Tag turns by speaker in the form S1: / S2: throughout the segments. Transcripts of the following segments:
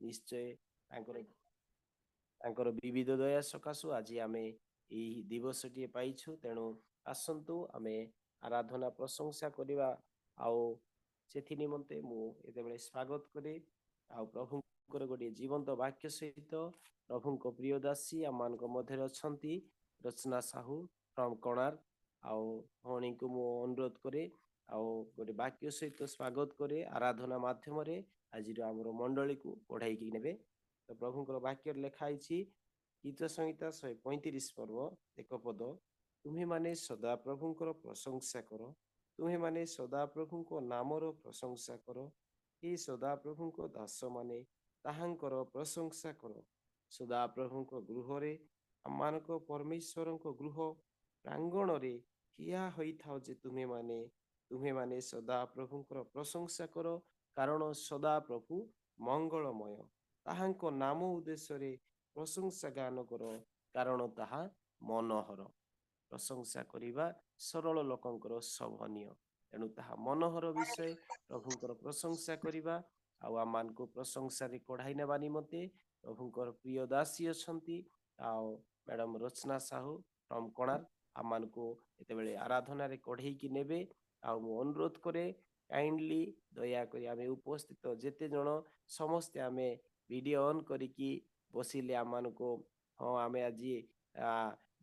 S1: निश्चय विविध दया सकाशु आज आम यही दिवस टी पाइछु तेणु आसतु आम आराधना प्रशंसा करवा से निमंते मुझे स्वागत करे प्रभु गोटे जीवंत वाक्य सहित प्रभु को प्रिय दासी आम मध्य अच्छा रचना साहू फ्रॉम कोणार्क भौणी को मु अनुरोध करे गोटे वाक्य सहित स्वागत करे आराधना माध्यम आज आम मंडली को पढ़ाई ने तो प्रभु वाक्य लिखाई गीत संहिता 135 पर्व एक पद तुम्हें माने सदा प्रभुंकर प्रशंसा कर तुम्हें माने सदा प्रभु को नामर प्रशंसा कर ये सदा प्रभु को दास माने ताहांकर प्रशंसा कर सदा प्रभु को गृह रे आम परमेश्वर गृह प्रांगण रे ठिया होई थाओ जे तुम्हें माने सदा प्रभुंकर प्रशंसा कर कारण सदा प्रभु मंगलमय ताहांको नाम उद्देश्य प्रशंसा गान कर कारण ताहा मनोहर प्रशंसा करिबा सरल लोकंकर शोभनीय तेणु ताहा मनोहर विषय प्रभुंकर प्रशंसा करिबा आम को प्रशंसा रे कढ़ाई नेबा निमते प्रभुंकर प्रिय दासी अछंती मैडम रचना साहू फ्रॉम कोणार्क आम को एते आराधना रे कढ़ाई की नेबे अनुरोध करे काइंडली दया करी आमे उपस्थित जेते जन समस्ते आमे वीडियो ऑन करिकी बसिले आम को हाँ आमे आज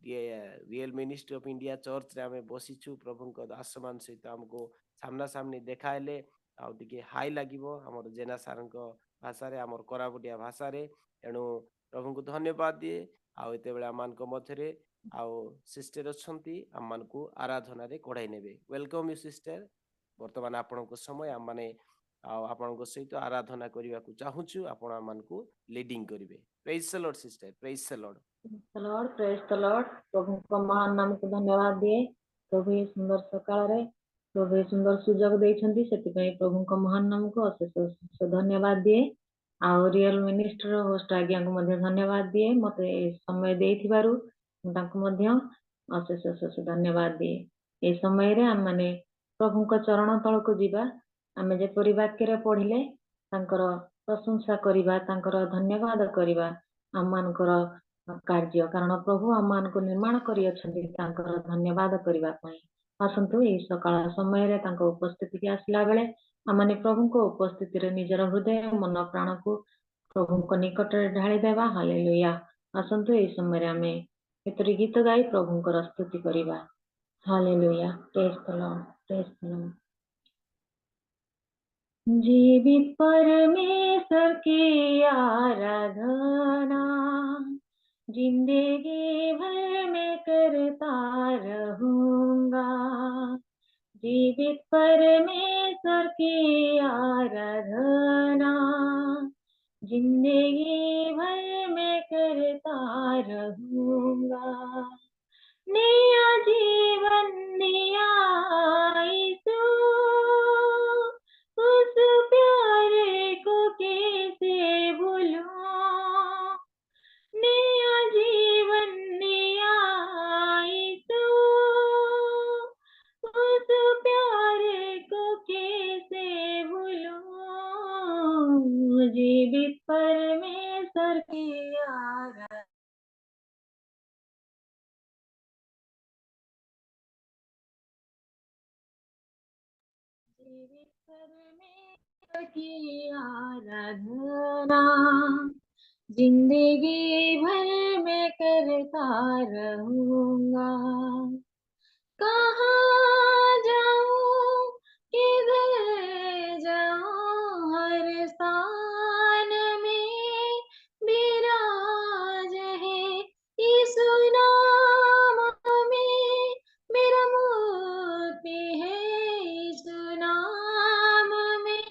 S1: real ministry of India church रे आमे बसीछु प्रभु को दास मान सहित हमको सामना सामनी देखाइले टिके हाई लागिवो हमर जेना सारन को भाषा रे हमर कोरापुटिया भाषा रे एणु प्रभु को धन्यवाद दिए एते बेला आमान को मध्यरे सिस्टर अछंती आमान को आराधना रे कढ़ाई नेबे वेलकम यू सिस्टर वर्तमान आपण को समय आम माने आपण को सहित आराधना करने को चाहूँ आपण मानकु लीडिंग करिवे praise the lord sister praise the lord
S2: praise the lord प्रभु को महान नाम को धन्यवाद दिए प्रभु ये सुंदर सकाळ रे प्रभु ये सुंदर सुजोग देइछंती सेति पई प्रभु को महान नाम को अशेष धन्यवाद दिए आ रियल मिनिस्टर होस्ट आज्ञा को मध्य धन्यवाद दिए मते समय देइथिबारु तांको मध्य अशेष धन्यवाद दिए ए समय रे हम माने प्रभु को चरण तल को जीवा आमे जे परि वाक्य रे पढिले तांकर प्रशंसा करिबा तांकर धन्यवाद करिबा आमानकर कार्य कारण प्रभु आमान को निर्माण करी अछंती तांकर धन्यवाद करिबा पई आसंतु ए सकाळ समय रे तांको उपस्थिति के आसला बेले आमाने प्रभु को उपस्थिति रे निजर हृदय मन प्राण को प्रभु को निकट रे ढाळी देबा हालेलुया आसंतु ए समय रे आमे एतरी गीत गाई प्रभु को स्तुति करिबा hallelujah praise the lord praise the Lord जीवित परमेश्वर की आराधना जिंदगी भर में करता रहूंगा जीवित परमेश्वर की आराधना जिंदगी भर में करता रहूंगा नया जीवन दिया यीशु उस प्यारे को कैसे भूलूं नया जीवन दिया यीशु उस प्यारे को कैसे भूलूं जीवित परमेश्वर की आराधना जीवित परमेश्वर की आराधना जिंदगी भर में करता रहूंगा कहाँ जाऊं किधर जाऊं हर स्थान में विराज है यीशु नाम में मेरा मोती है यीशु नाम में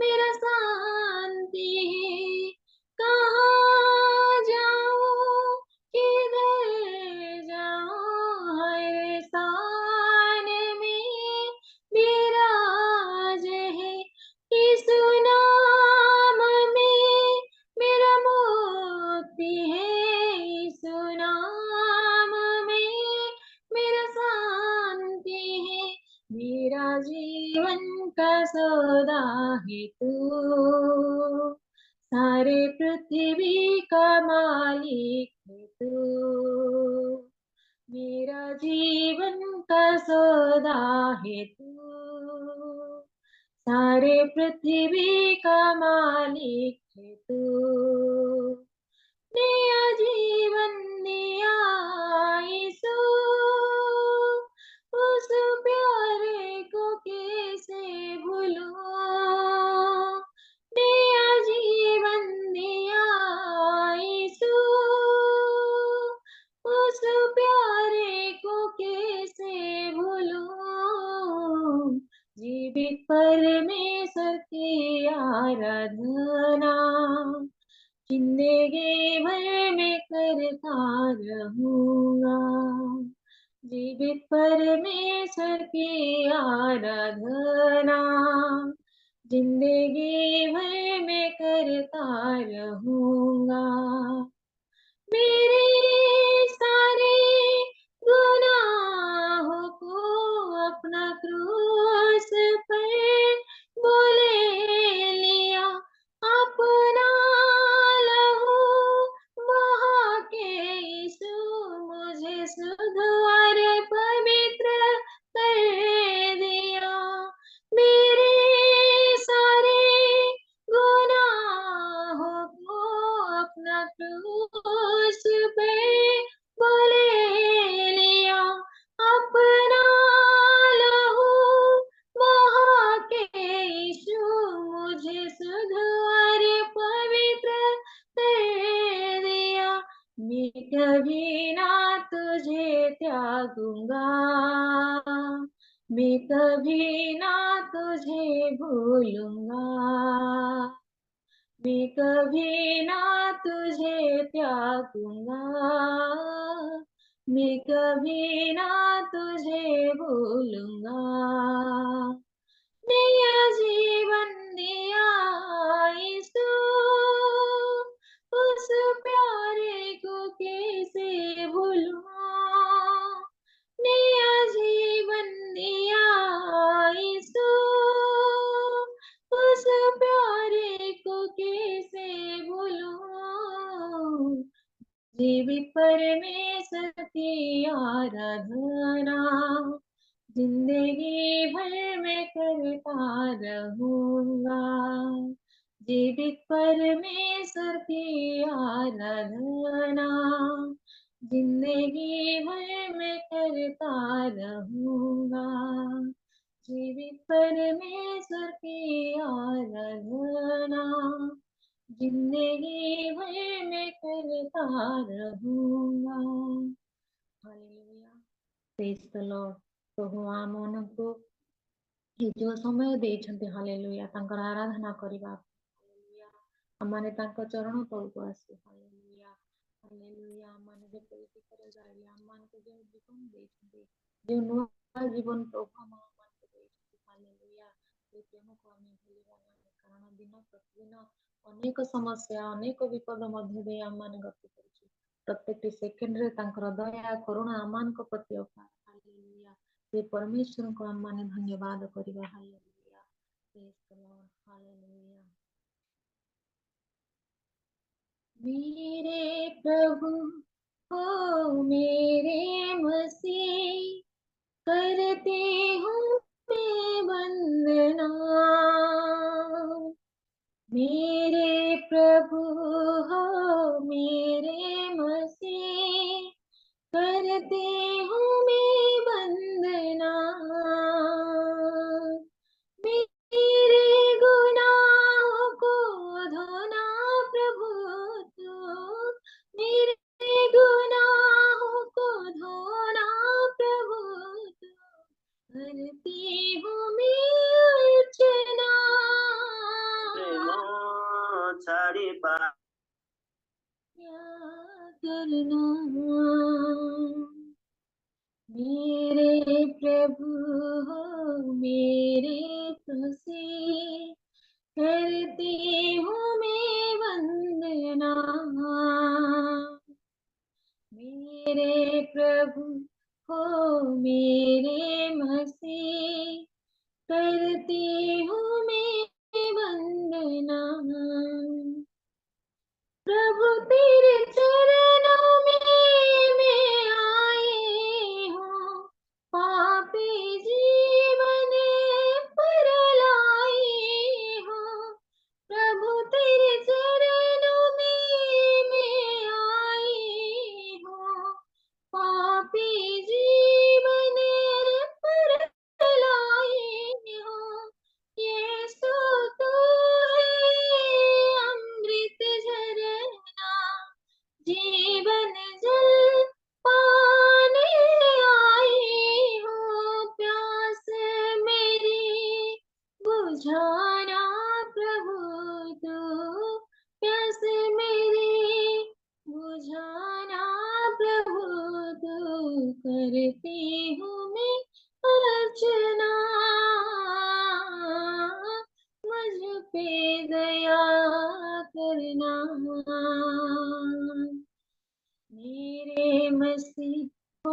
S2: मेरा शांति है कहाँ जाऊं किधर जाऊं हर स्थान में विराज है यीशु नाम में मेरा मोती है यीशु नाम में मेरा शांति है मेरा जीवन का सौदा है तू सारे पृथ्वी का मालिक है तू, मेरा जीवन का सौदा है तू, सारे पृथ्वी का मालिक है तू, नया जीवन दिया यीशु, उस प्यारे को कैसे भूलूं, नया जीवन दिया यीशु, उस प्यारे को कैसे भूलूं, जीवित परमेश्वर की आराधना जिंदगी भर में करता रहूंगा, जीवित परमेश्वर की आराधना जिंदगी भर में करता रहूंगा, मेरे सारे गुनाहों को अपना क्रूस पर बोले लिया, अपना लहू बहा के यीशु मुझे शुद्ध और पवित्र कर दिया, मेरे सारे गुनाहों को अपना क्रूस पे बोले लिया, अपना लहू बहा के यीशु मुझे शुद्ध और पवित्र कर दिया, मैं कभी ना तुझे त्यागूंगा, मैं कभी ना तुझे भूलूंगा, मैं कभी ना तुझे त्यागूंगा, मैं कभी ना तुझे भूलूंगा, नया जीवन दिया यीशु, उस प्यारे को कैसे भूलूं, नया जीवन दिया यीशु, उस प्यारे को कैसे भूलूं, जीवित परमेश्वर की आराधना जिंदगी भर में करता रहूंगा, जीवित परमेश्वर की आराधना जिंदगी भर में करता रहूंगा, जीवित परमेश्वर की आराधना जिंदगी भर में करता रहूंगा, हालेलुया, प्रेज द लॉर्ड, प्रभु ଆମମାନଙ୍କୁ ଏ ଯୋଉ ସମୟ ଦେଇଛନ୍ତି ହାଲେଲୁୟା ତାଙ୍କର ଆରାଧନା କରିବା, ହାଲେଲୁୟା ଆମମାନେ ତାଙ୍କ ଚରଣ ତଳକୁ ଆସୁ, ହାଲେଲୁୟା ହାଲେଲୁୟା ଆମମାନେ ଯେପରି ଗାଇଲେ ଆମମାନଙ୍କୁ ଯେଉଁ ଜୀବନ ଦେଇଛନ୍ତି, ଯେଉଁ ନୂଆ ଜୀବନ ପ୍ରଭୁ ଆମମାନଙ୍କୁ ଦେଇଛନ୍ତି, ହାଲେଲୁୟା ସେ ପ୍ରେମକୁ ଆମେ ଭୁଲିବା ନାହିଁ, କାରଣ ଦିନ ପ୍ରତିଦିନ ଅନେକ ସମସ୍ୟା ଅନେକ ବିପଦ ମଧ୍ୟ ଦେଇ ଆମମାନେ ଗତି କରୁଛୁ, ପ୍ରତ୍ୟେକଟି ସେକେଣ୍ଡରେ ତାଙ୍କର ଦୟା କରୁଣା ଆମମାନଙ୍କ ପ୍ରତି ଅପାର, ହାଲେଲୁୟା ସେ परमेश्वरଙ୍କୁ ଆମମାନେ ଧନ୍ୟବାଦ କରିବା, ହାଲେଲୁୟା ପ୍ରେଜ୍ ଦ ଲର୍ଡ, ହାଲେଲୁୟା, मेरे प्रभु हो मेरे मसीह करती हूँ मैं वंदना, मेरे प्रभु हो मेरे मसीह करती हूँ मैं वंदना, मेरे गुनाहों को धोना प्रभु तू, मेरे गुनाहों को धोना प्रभु तू, करती हूँ मैं अर्चना,
S1: छाड़ी पा
S2: करना, मेरे प्रभु हो मेरे मसीह करती हूँ मैं वंदना, मेरे प्रभु हो मेरे मसीह करती हूँ मैं वंदना, प्रभु तेरे चरणों में मैं आई हूँ, पापी जीवन पर लाई हूँ। प्रभु तेरे चरणों में मैं आई हूँ, पापी जीवन पर लाई हूँ। यीशु तू है अमृत झरना, जीवन जल पाने आई हूँ। प्यास मेरी बुझाना प्रभु तू, प्यास मेरी बुझाना प्रभु तू। करती हूँ मैं अर्चना, मुझ पे दया करना। मेरे मसीह ओ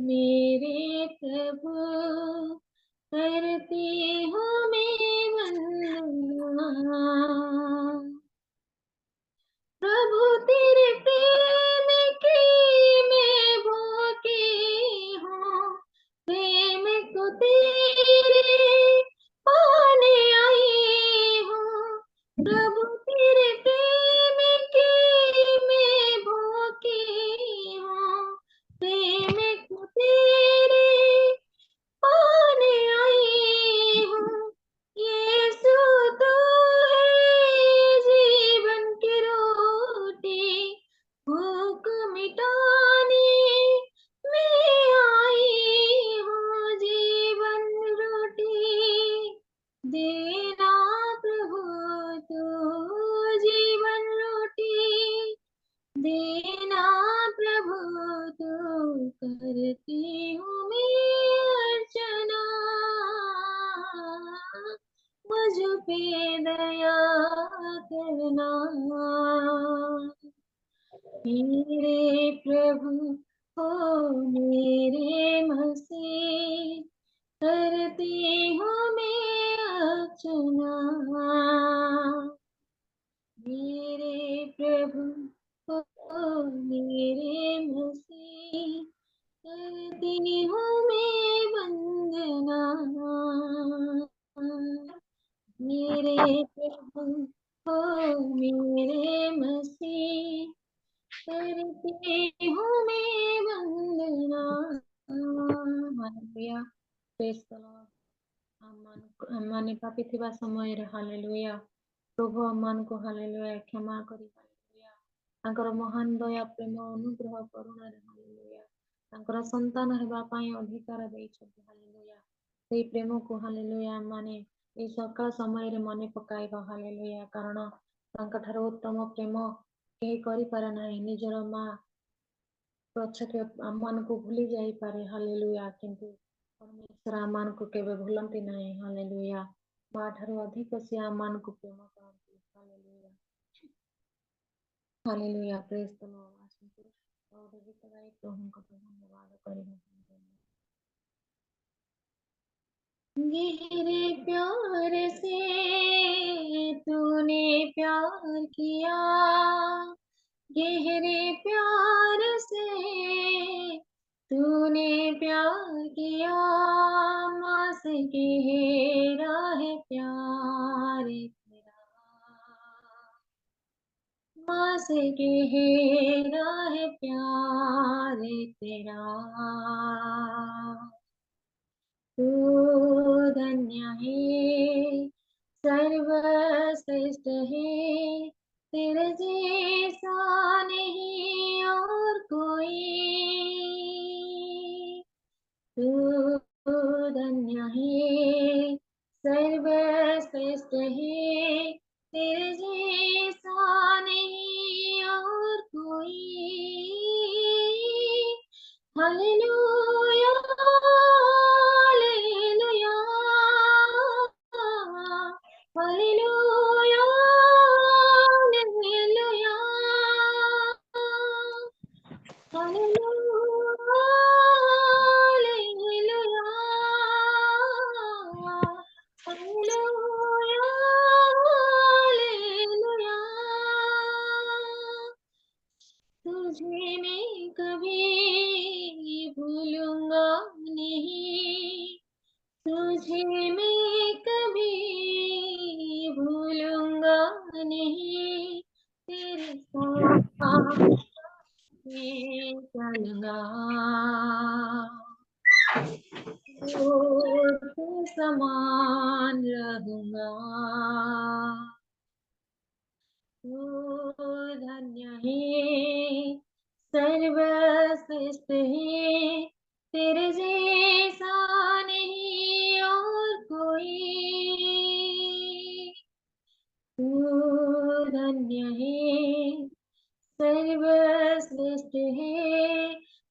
S2: मेरे प्रभु, करती हूँ मैं वंदना। प्रभु तेरे प्रेम की मैं भूखी हूँ, प्रेम को तेरे पाने आई हूँ। प्रभु तेरे प्रेम की मैं भूखी हूँ, प्रेम को तेरे पाने आई हूँ। यीशु तू है जीवन की रोटी, भूख मिटाने मैं आई हूँ। जीवन रोटी देना प्रभु तू, जीवन रोटी देना प्रभु तू। करती हूँ मैं अर्चना, मुझ पे दया करना। मेरे प्रभु ओ मेरे मसीह, करती हूँ मैं अर्चना। मेरे प्रभु ओ मेरे मसीह, करती हूँ मैं वंदना। मेरे प्रभु ओ मेरे मसीह, करती हूँ मैं वंदना। Hallelujah, praise the lord. आम्माने पापी थिबा समयरे हालेलुया, प्रभु आम्मानकु हालेलुया क्षमा करी हालेलुया, तांकर महान दया प्रेम अनुग्रह करुणारे हालेलुया, तांकर संतान हेबा पाई अधिकार देइछथि हालेलुया। सेई प्रेमकु हालेलुया आम्माने एई सकाळ समयरे मने पकाइबा हालेलुया, कारण तांकठारु उत्तम प्रेम केही करिपारे नाही। निजर मा पछके आम्मानकु भूली जाइपारे हालेलुया, किंतु परमेश्वर आम्मानकु केबे भूलंती नाही हालेलुया। माँ ठारू अधिक से आम्मानकु प्रेम करती hallelujah. Hallelujah, praise the lord. आसंतु और गीत गाई प्रभुंको धन्यवाद करिबा। गहरे प्यार से तूने प्यार किया, गहरे प्यार से तूने प्यार किया। माँ से गहरा है प्यार तेरा, माँ से गहरा है प्यार तेरा। तू धन्य है, सर्वश्रेष्ठ है, तेरे जैसा नहीं और कोई। तू धन्य है, सर्वश्रेष्ठ है, तेरे जैसा नहीं और कोई। Hallelujah hallelujah hallelujah hallelujah hallelujah hallelujah hallelujah. कभी भूलूंगा नहीं, तुझे मैं कभी भूलूंगा नहीं, तेरे साथ मैं चलूंगा, के समान रहूंगा। ओ धन्य है, सर्वश्रेष्ठ है, तेरे जैसा नहीं और कोई। तू धन्य है, सर्वश्रेष्ठ है,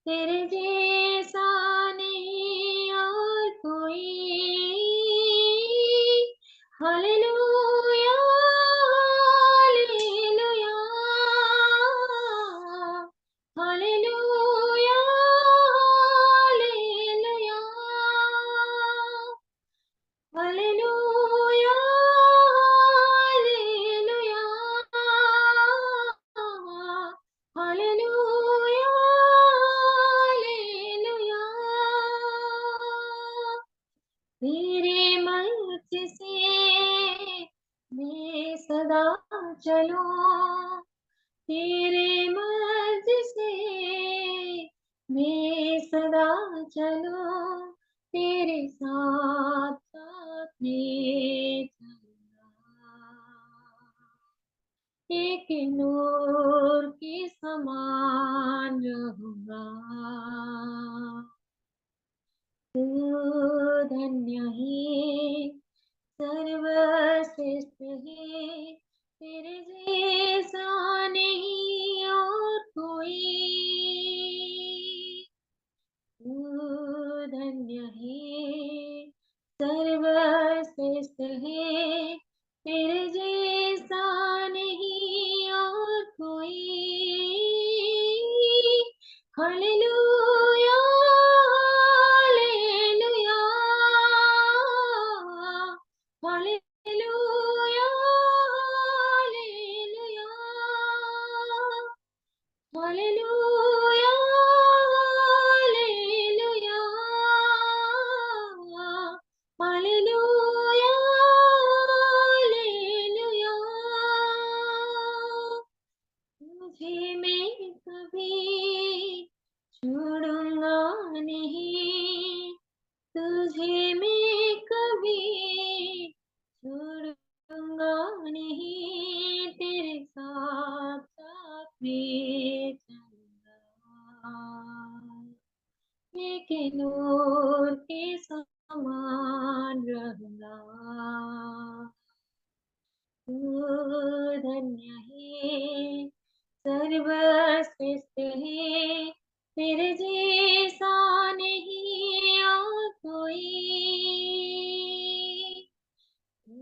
S2: तेरे जैसा नहीं और कोई। Hallelujah, hallelujah, hallelujah, hallelujah, hallelujah, hallelujah, hallelujah, hallelujah. तेरे मंच से मैं सदा चलूं, तेरे मंच से मैं सदा चलूं, तेरे साथ साथ मैं चलूंगा, एक नूर के समान रहूंगा। तू धन्य है, सर्वश्रेष्ठ है, तेरे जैसा नहीं और कोई। तू धन्य है, सर्वश्रेष्ठ है, तेरे जैसा नहीं और कोई। Hallelujah, hallelujah, hallelujah, hallelujah, hallelujah, hallelujah, hallelujah, hallelujah. तुझे मैं कभी छोड़ूंगा नहीं, तुझे मैं कभी छोड़ूंगा नहीं, तेरे साथ साथ मैं चलूंगा, एक नूर के समान रहूंगा। तू धन्य है, सर्वश्रेष्ठ है, तेरे जैसा नहीं और कोई। तू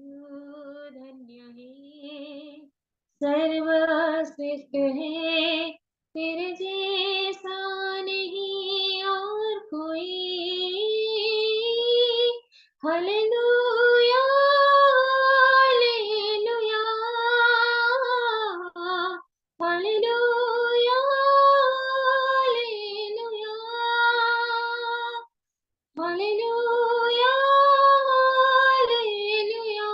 S2: धन्य है, सर्वश्रेष्ठ है, तेरे जैसा नहीं और कोई। Hallelujah, hallelujah, hallelujah, hallelujah, hallelujah, hallelujah, hallelujah,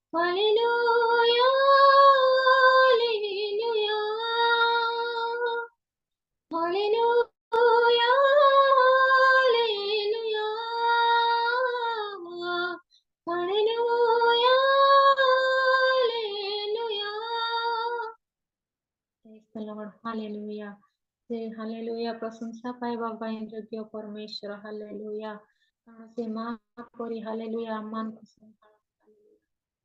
S2: hallelujah, hallelujah, hallelujah, hallelujah. Praise the Lord. Hallelujah. ସେ ହାଲେଲୁୟା ପ୍ରଶଂସା ପାଇବା ପାଇଁ ଯୋଗ୍ୟ ପରମେଶ୍ୱର। ହାଲେଲୁୟା। କାରଣ ସେ ମା ପରି ହାଲେଲୁୟା ଆମମାନଙ୍କୁ ହାଲେଲୁୟା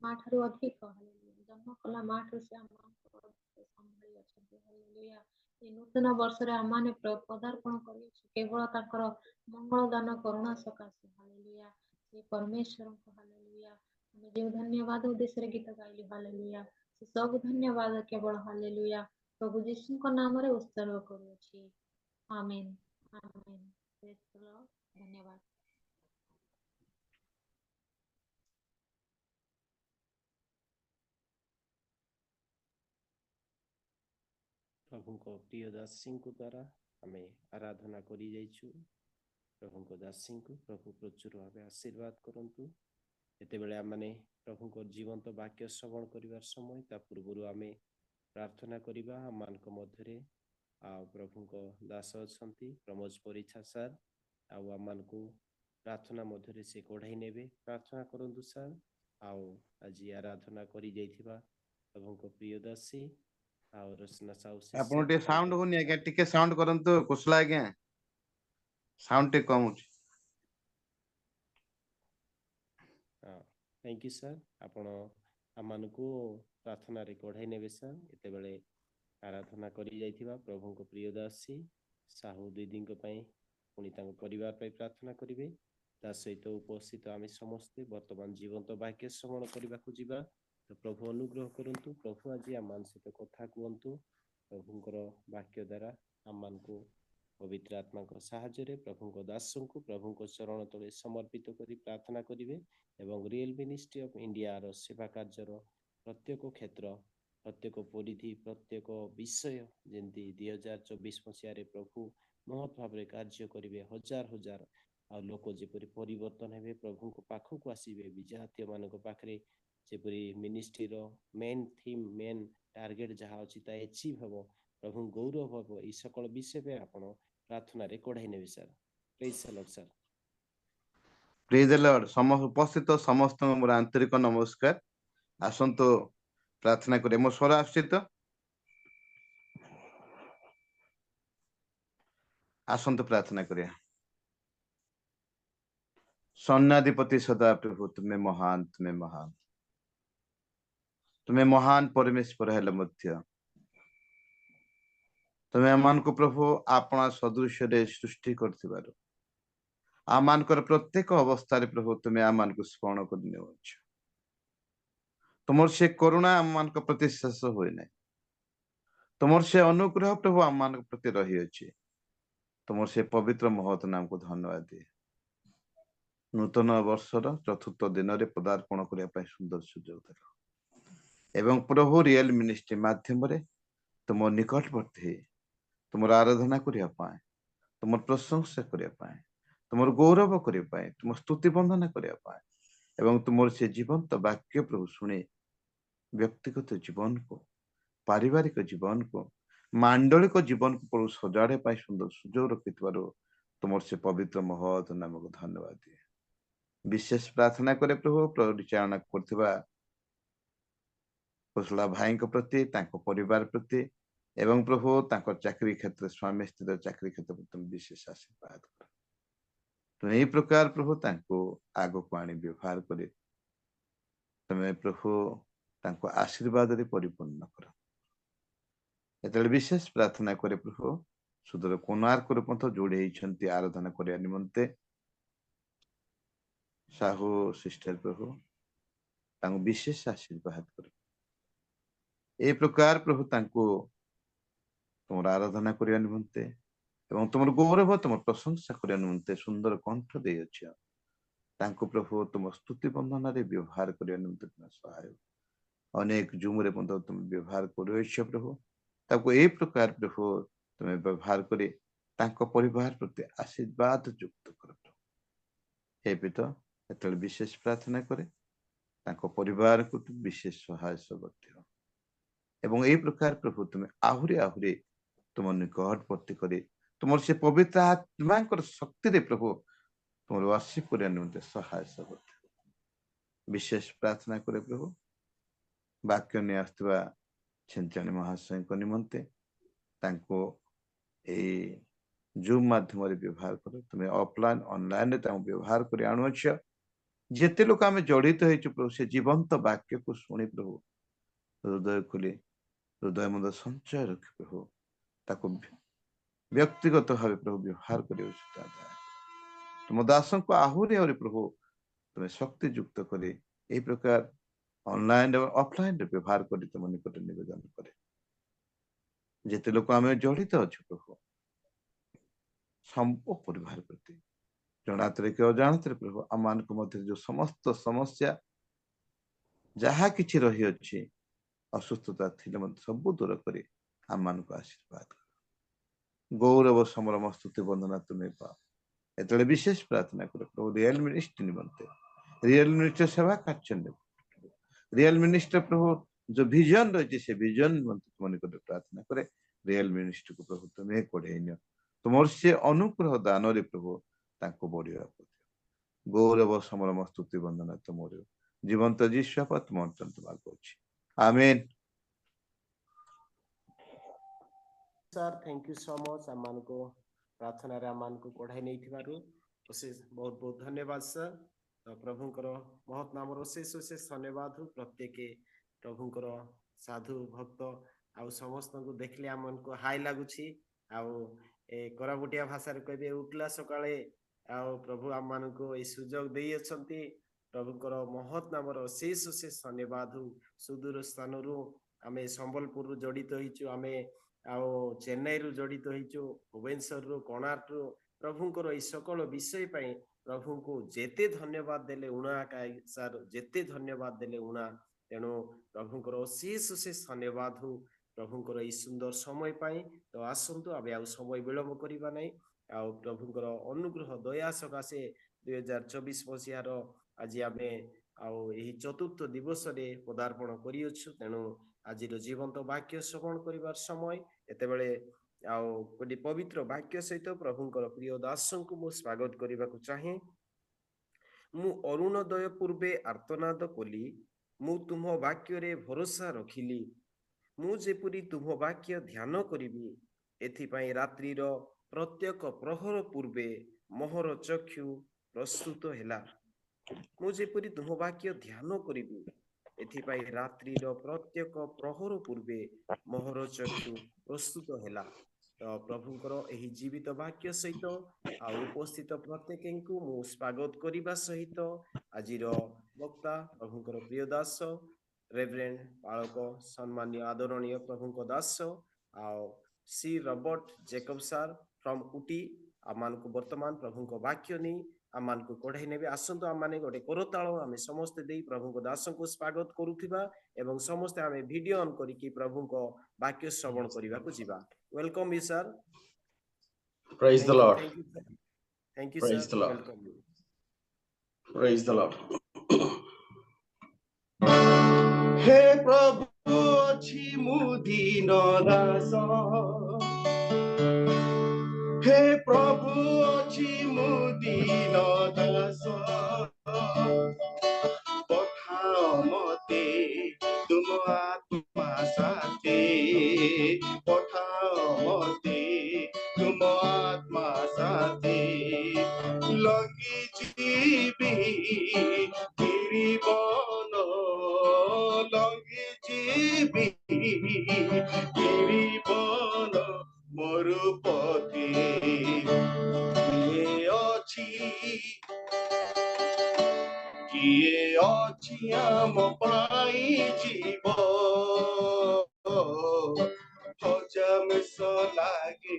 S2: ମା ଠାରୁ ଅଧିକ ହାଲେଲୁୟା ଜନ୍ମ କଲା ମା ଠାରୁ ସେ ଆମମାନଙ୍କୁ ସମ୍ଭାଳି ଅଛନ୍ତି। ହାଲେଲୁୟା। ଏ ନୂତନ ବର୍ଷରେ ଆମମାନେ ପଦାର୍ପଣ କରିଅଛୁ କେବଳ ତାଙ୍କର ମଙ୍ଗଳ ଦାନ କରୁଣା ସକାଶେ। ହାଲେଲୁୟା। ସେ ପରମେଶ୍ୱରଙ୍କୁ ହାଲେଲୁୟା। ଆମେ ଯେଉଁ ଧନ୍ୟବାଦ ଉଦ୍ଦେଶ୍ୟରେ ଗୀତ ଗାଇଲୁ ହାଲେଲୁୟା ସେ ସବୁ ଧନ୍ୟବାଦ କେବଳ ହାଲେଲୁୟା ପ୍ରଭୁ ଯୀଶୁଙ୍କ ନାମରେ ଉତ୍ସର୍ଗ କରୁଅଛି। ଆମେନ୍ ଆମେନ୍। Praise the Lord. ଧନ୍ୟବାଦ।
S1: ପ୍ରଭୁଙ୍କ ପ୍ରିୟ ଦାସୀଙ୍କ ଦ୍ୱାରା ଆମେ ଆରାଧନା କରି ଯାଇଛୁ। ପ୍ରଭୁଙ୍କ ଦାସୀଙ୍କୁ ପ୍ରଭୁ ପ୍ରଚୁର ଭାବେ ଆଶୀର୍ବାଦ କରନ୍ତୁ। ଯେତେବେଳେ ଆମେ ପ୍ରଭୁଙ୍କ ଜୀବନ୍ତ ବାକ୍ୟ ଶ୍ରବଣ କରିବାର ସମୟ, ତା ପୂର୍ବରୁ ଆମେ ପ୍ରାର୍ଥନା କରିବା। ଆମମାନଙ୍କ ମଧ୍ୟରେ ଆଉ ପ୍ରଭୁଙ୍କ ଦାସ ଅଛନ୍ତି ପ୍ରମୋଦ ପରିଛା ସାର୍, ଆଉ ଆମମାନଙ୍କୁ ପ୍ରାର୍ଥନା ମଧ୍ୟରେ ସେ କଢ଼ାଇ ନେବେ। ପ୍ରାର୍ଥନା କରନ୍ତୁ ସାର୍। ଆଉ ଆଜି ଆରାଧନା କରି ଯାଇଥିବା ପ୍ରଭୁଙ୍କ ପ୍ରିୟ ଦାସୀ ଆଉ ରଚନା ସାହୁ
S3: ଆପଣ ଟିକେ
S1: ଶିଷ୍ୟ
S3: ସାଉଣ୍ଡ ହଉନି ଆଜ୍ଞା, ଟିକେ ସାଉଣ୍ଡ କରନ୍ତୁ କୁଶଲା ଆଜ୍ଞା, ସାଉଣ୍ଡ ଟିକେ କମ ହଉଛି।
S1: Thank you sir. ଆପଣ ଆମମାନଙ୍କୁ ପ୍ରାର୍ଥନାରେ କଢ଼ାଇ ନେବେ ସାର୍। ଏତେବେଳେ ଆରାଧନା କରି ଯାଇଥିବା ପ୍ରଭୁଙ୍କ ପ୍ରିୟ ଦାସୀ ସାହୁ ଦିଦିଙ୍କ ପାଇଁ ପୁଣି ତାଙ୍କ ପରିବାର ପାଇଁ ପ୍ରାର୍ଥନା କରିବେ। ତା ସହିତ ଉପସ୍ଥିତ ଆମେ ସମସ୍ତେ ବର୍ତ୍ତମାନ ଜୀବନ୍ତ ବାକ୍ୟ ଶ୍ରବଣ କରିବାକୁ ଯିବା। ତ ପ୍ରଭୁ ଅନୁଗ୍ରହ କରନ୍ତୁ। ପ୍ରଭୁ ଆଜି ଆମମାନଙ୍କ ସହିତ କଥା କୁହନ୍ତୁ। ପ୍ରଭୁଙ୍କର ବାକ୍ୟ ଦ୍ୱାରା ଆମମାନଙ୍କୁ ପବିତ୍ର ଆତ୍ମାଙ୍କ ସାହାଯ୍ୟରେ ପ୍ରଭୁଙ୍କ ଦାସଙ୍କୁ ପ୍ରଭୁଙ୍କ ଚରଣ ତଳେ ସମର୍ପିତ କରି ପ୍ରାର୍ଥନା କରିବେ ଏବଂ ରିଏଲ ମିନିଷ୍ଟ୍ରି ଅଫ୍ ଇଣ୍ଡିଆର ସେବା କାର୍ଯ୍ୟର ପ୍ରତ୍ୟେକ କ୍ଷେତ୍ର, ପ୍ରତ୍ୟେକ ପରିଧି, ପ୍ରତ୍ୟେକ ବିଷୟ ଯେମିତି 2024 ମସିହାରେ ପ୍ରଭୁ ମହତ୍ ଭାବରେ କାର୍ଯ୍ୟ କରିବେ। ହଜାର ହଜାର ଆଉ ଲୋକ ଯେପରି ପରିବର୍ତ୍ତନ ହେବେ, ପ୍ରଭୁଙ୍କ ପାଖକୁ ଆସିବେ। ବିଜାତୀୟମାନଙ୍କ ପାଖରେ ଯେପରି ମିନିଷ୍ଟ୍ରିର ମେନ୍ ଥିମ୍, ମେନ୍ ଟାର୍ଗେଟ ଯାହା ଅଛି ତା ଏଚିଭ୍ ହେବ, ପ୍ରଭୁ ଗୌରବ ହେବ। ଏହି ସକଳ ବିଷୟ ପାଇଁ ଆପଣ ପ୍ରାର୍ଥନାରେ କଢ଼ାଇ ନେବେ ସାର୍। ପ୍ରେଜ୍ ଦ ଲର୍ଡ ସାର୍।
S3: ପ୍ରେଜ୍ ଦ ଲର୍ଡ। ଉପସ୍ଥିତ ସମସ୍ତଙ୍କୁ ମୋର ଆନ୍ତରିକ ନମସ୍କାର। ଆସନ୍ତୁ ପ୍ରାର୍ଥନା କରି। ମୋ ସ୍ୱର ଆସୁଛି ତ? ଆସନ୍ତୁ ପ୍ରାର୍ଥନା କରିବା। ସୈନ୍ୟାଧିପତି ସଦାପ୍ରଭୁ, ତୁମେ ମହାନ, ତୁମେ ମହାନ, ତୁମେ ମହାନ ପରମେଶ୍ୱର ହେଲେ ମଧ୍ୟ ତୁମେ ଆମମାନଙ୍କୁ ପ୍ରଭୁ ଆପଣା ସଦୃଶ୍ୟରେ ସୃଷ୍ଟି କରିଥିବାରୁ ଆମମାନଙ୍କର ପ୍ରତ୍ୟେକ ଅବସ୍ଥାରେ ପ୍ରଭୁ ତୁମେ ଆମମାନଙ୍କୁ ସ୍ମରଣ କରି ନେଉଛ। ତୁମର ସେ କରୁଣା ଆମମାନଙ୍କ ପ୍ରତି ଶେଷ ହୁଏ ନାହିଁ। ତୁମର ସେ ଅନୁଗ୍ରହ ପ୍ରଭୁ ଆମମାନଙ୍କ ପ୍ରତି ରହିଅଛି। ତୁମର ସେ ପବିତ୍ର ମହତ୍ ନାମକୁ ଧନ୍ୟବାଦ ଦିଏ। ନୂତନ ବର୍ଷର ଚତୁର୍ଥ ଦିନରେ ପଦାର୍ପଣ କରିବା ପାଇଁ ସୁନ୍ଦର ସୁଯୋଗ ଦେଲ ଏବଂ ପ୍ରଭୁ ରିଏଲ ମିନିଷ୍ଟ୍ରି ମାଧ୍ୟମରେ ତୁମ ନିକଟବର୍ତ୍ତୀ ହେଇ ତୁମର ଆରାଧନା କରିବା ପାଇଁ, ତୁମର ପ୍ରଶଂସା କରିବା ପାଇଁ, ତୁମର ଗୌରବ କରିବା ପାଇଁ, ତୁମ ସ୍ତୁତି ବନ୍ଦନା କରିବା ପାଇଁ ଏବଂ ତୁମର ସେ ଜୀବନ୍ତ ବାକ୍ୟ ପ୍ରଭୁ ଶୁଣି ବ୍ୟକ୍ତିଗତ ଜୀବନକୁ, ପାରିବାରିକ ଜୀବନକୁ, ମାଣ୍ଡଳିକ ଜୀବନକୁ ପ୍ରଭୁ ସଜାଡ଼ିବା ପାଇଁ ସୁନ୍ଦର ସୁଯୋଗ ରଖିଥିବାରୁ ତୁମର ସେ ପବିତ୍ର ମହତ୍ ନାମକୁ ଧନ୍ୟବାଦ ଦିଏ। ବିଶେଷ ପ୍ରାର୍ଥନା କରେ ପ୍ରଭୁ ପରିଚାଳନା କରୁଥିବା କୁଶଲା ଭାଇଙ୍କ ପ୍ରତି, ତାଙ୍କ ପରିବାର ପ୍ରତି ଏବଂ ପ୍ରଭୁ ତାଙ୍କ ଚାକିରୀ କ୍ଷେତ୍ର, ସ୍ୱାମୀ ସ୍ତ୍ରୀର ଚାକିରୀ କ୍ଷେତ୍ରରେ ତୁମେ ବିଶେଷ ଆଶୀର୍ବାଦ କର। ତୁମେ ଏହି ପ୍ରକାର ପ୍ରଭୁ ତାଙ୍କୁ ଆଗକୁ ଆଣି ବ୍ୟବହାର କରି ତୁମେ ପ୍ରଭୁ ତାଙ୍କୁ ଆଶୀର୍ବାଦରେ ପରିପୂର୍ଣ୍ଣ କର। ଯେତେବେଳେ ବିଶେଷ ପ୍ରାର୍ଥନା କରେ ପ୍ରଭୁ ସୁଦୂର କୋଣାର୍କରୁ ମଧ୍ୟ ଯୋଡ଼ି ହେଇଛନ୍ତି ଆରାଧନା କରିବା ନିମନ୍ତେ ସାହୁ ସିଷ୍ଟର ପ୍ରଭୁ ତାଙ୍କୁ ବିଶେଷ ଆଶୀର୍ବାଦ କର। এই ପ୍ରକାର ପ୍ରଭୁ ତାଙ୍କୁ ତୁମର ଆରାଧନା କରିବା ନିମନ୍ତେ ଏବଂ ତୁମର ଗୌରବ, ତୁମର ପ୍ରଶଂସା କରିବା ନିମନ୍ତେ ସୁନ୍ଦର କଣ୍ଠ ଦେଇଅଛ। ତାଙ୍କୁ ପ୍ରଭୁ ତୁମ ସ୍ତୁତି ବନ୍ଦନାରେ ବ୍ୟବହାର କରିବା ନିମନ୍ତେ ତୁମେ ସହାୟ। ଅନେକ ଜୁମରେ ମଧ୍ୟ ତୁମେ ବ୍ୟବହାର କରୁଅଛ ପ୍ରଭୁ। ତାକୁ ଏହି ପ୍ରକାର ପ୍ରଭୁ ତୁମେ ବ୍ୟବହାର କରି ତାଙ୍କ ପରିବାର ପ୍ରତି ଆଶୀର୍ବାଦ ଯୁକ୍ତ କର। ହେ ପିତା, ଯେତେବେଳେ ବିଶେଷ ପ୍ରାର୍ଥନା କରେ ତାଙ୍କ ପରିବାରକୁ ବିଶେଷ ସହାୟ ଦିଅ ଏବଂ ଏହି ପ୍ରକାର ପ୍ରଭୁ ତୁମେ ଆହୁରି ଆହୁରି ତୁମ ନିକଟବର୍ତ୍ତୀ କରି ତୁମର ସେ ପବିତ୍ର ଆତ୍ମାଙ୍କର ଶକ୍ତିରେ ପ୍ରଭୁ ତୁମର ୱାର୍ସିପ କରିବା ନିମନ୍ତେ ସହାୟ ଦିଅ। ବିଶେଷ ପ୍ରାର୍ଥନା କରେ ପ୍ରଭୁ ବାକ୍ୟ ନେଇ ଆସୁଥିବା ଛେଞ୍ଚାଣୀ ମହାଶୟଙ୍କ ନିମନ୍ତେ ତାଙ୍କୁ ଏଇ ଜୁମ୍ ମାଧ୍ୟମରେ ବ୍ୟବହାର କର। ତୁମେ ଅଫଲାଇନ ଅନଲାଇନରେ ତାଙ୍କୁ ବ୍ୟବହାର କରି ଆଣୁଅଛ। ଯେତେ ଲୋକ ଆମେ ଜଡ଼ିତ ହେଇଛୁ ପ୍ରଭୁ ସେ ଜୀବନ୍ତ ବାକ୍ୟକୁ ଶୁଣି ପ୍ରଭୁ ହୃଦୟ ଖୋଲି ହୃଦୟ ମଧ୍ୟ ସଞ୍ଚୟ ରଖି ପ୍ରଭୁ ତାକୁ ବ୍ୟକ୍ତିଗତ ଭାବେ ପ୍ରଭୁ ବ୍ୟବହାର କରିଅଛୁ। ତୁମ ଦାସଙ୍କୁ ଆହୁରି ଆହୁରି ପ୍ରଭୁ ତୁମେ ଶକ୍ତି ଯୁକ୍ତ କରି ଏହି ପ୍ରକାର ଅନଲାଇନ ଏବଂ ଅଫଲାଇନରେ ବ୍ୟବହାର କରି ତୁମ ନିକଟ ନିବେଦନ କରେ। ଯେତେ ଲୋକ ଆମେ ଜଡ଼ିତ ଅଛୁ ପ୍ରଭୁ ସବୁ ପରିବାର ପ୍ରତି ଜଣାତରେ କି ଅଜାଣତରେ ପ୍ରଭୁ ଆମମାନଙ୍କ ମଧ୍ୟରେ ଯୋଉ ସମସ୍ତ ସମସ୍ୟା ଯାହା କିଛି ରହିଅଛି ଅସୁସ୍ଥତା ଥିଲେ ମଧ୍ୟ ସବୁ ଦୂର କରି आम मान को आशीर्वाद कर गौरव समरम स्तुति वंदना तुम्हें पाओ एतले विशेष प्रार्थना कर प्रभु रियल मिनिस्ट्री निमंते रियल मिनिस्टर सेवा कार्य रियल मिनिस्टर प्रभु जो विजन रही से विजन मन को प्रार्थना करे रियल मिनिस्टर को प्रभु तुम्हें कोड़े तुम से अनुग्रह दान रे प्रभु ताको बढ़िया गौरव समरम स्तुति वंदना तुम जीवंत जीशु तुम अत्यंत मार्ग amen
S1: sir thank you so much आम को प्रार्थना रे आम को पढ़ाई नहीं थिबारु अशेष बहुत बहुत धन्यवाद सर तो प्रभुंकर महत नाम अशेष अशेष धन्यवाद हो प्रत्येक प्रभुंकर साधु भक्त आउ समस्त को देखले आम को हाई लगुछि आउ ए कोरापुटिया भाषा रे कहबे उठला सकाळे आउ प्रभु आम मान को ए सुजोग देई अछंती प्रभुंकर महत नाम अशेष अशेष धन्यवाद हो सुदूर स्थान रु आमे संबलपुर रु जड़ित होइछु आमे आउ चेन्नई रु जड़ित होइछु भुवनेश्वर रु कोणार्क रु प्रभुंकर ए सकल विषय पई प्रभु को जेते धन्यवाद देले उणा का सर जेते धन्यवाद देले उणा तेणु प्रभुंकर अशेष अशेष धन्यवाद हो प्रभुंकर ए सुंदर समय पाई तो आसंतु आबे आ समय विलंब करिबा नै आ प्रभुंकर अनुग्रह दया सकाशे 2024 मसिहार आज आमे आउ एही चतुर्थ दिवस रे पदार्पण करियछु तेणु आज जीवंत वाक्य श्रवण करिवार समय एतेबेले आउ कोडी पवित्र वाक्य सहित प्रभुंकर प्रिय दासन को मु स्वागत करिबा को चाहे मु अरुणोदय पूर्वे आर्तनाद कली मु तुम वाक्य रे भरोसा रखिली मु जेपुरी तुम वाक्य ध्यान करिबी एथिपाई रात्रि रो प्रत्येक प्रहर पूर्वे मोहर चक्षु प्रस्तुत हैला मु जेपुरी तुम वाक्य ध्यान करिबी एथिपाई रात्रि रो प्रत्येक प्रहर पूर्वे मोहर चक्षु प्रस्तुत हैला तो प्रभुंकर एही जीवित वाक्य सहित आ उपस्थित प्रत्येक को मु स्वागत करिबा सहित आजिर वक्ता प्रभुंकर प्रिय दास रेवरेंड बालक सम्मान्य आदरणीय प्रभुंकर दास A C Robert Jacob sir from Ooty आमान को वर्तमान प्रभुंकर वाक्य नहीं आमान को कढ़ाई नेबे आसंतो आमाने गोटे करताल आमे समस्त देई प्रभुंकर दास को स्वागत करूथिबा एवं समस्त आमे वीडियो ऑन करी कि प्रभुंकर वाक्य श्रवण करिबा को जिबा welcome you sir
S4: Praise the Lord.
S1: Thank you
S4: Praise
S1: sir
S4: the Lord.
S1: welcome you
S4: Praise the Lord. हे प्रभु अछि मुदीन दास हे प्रभु अछि मुदीन दास पठाओ मते तुम आत्मा साथे पठाओ मते तुम आत्मा साथे लगी जीवी गिरिबन लगी जीवी गिरिबन मरुपथे किए अछि आम पाई जीव हजामेश लागे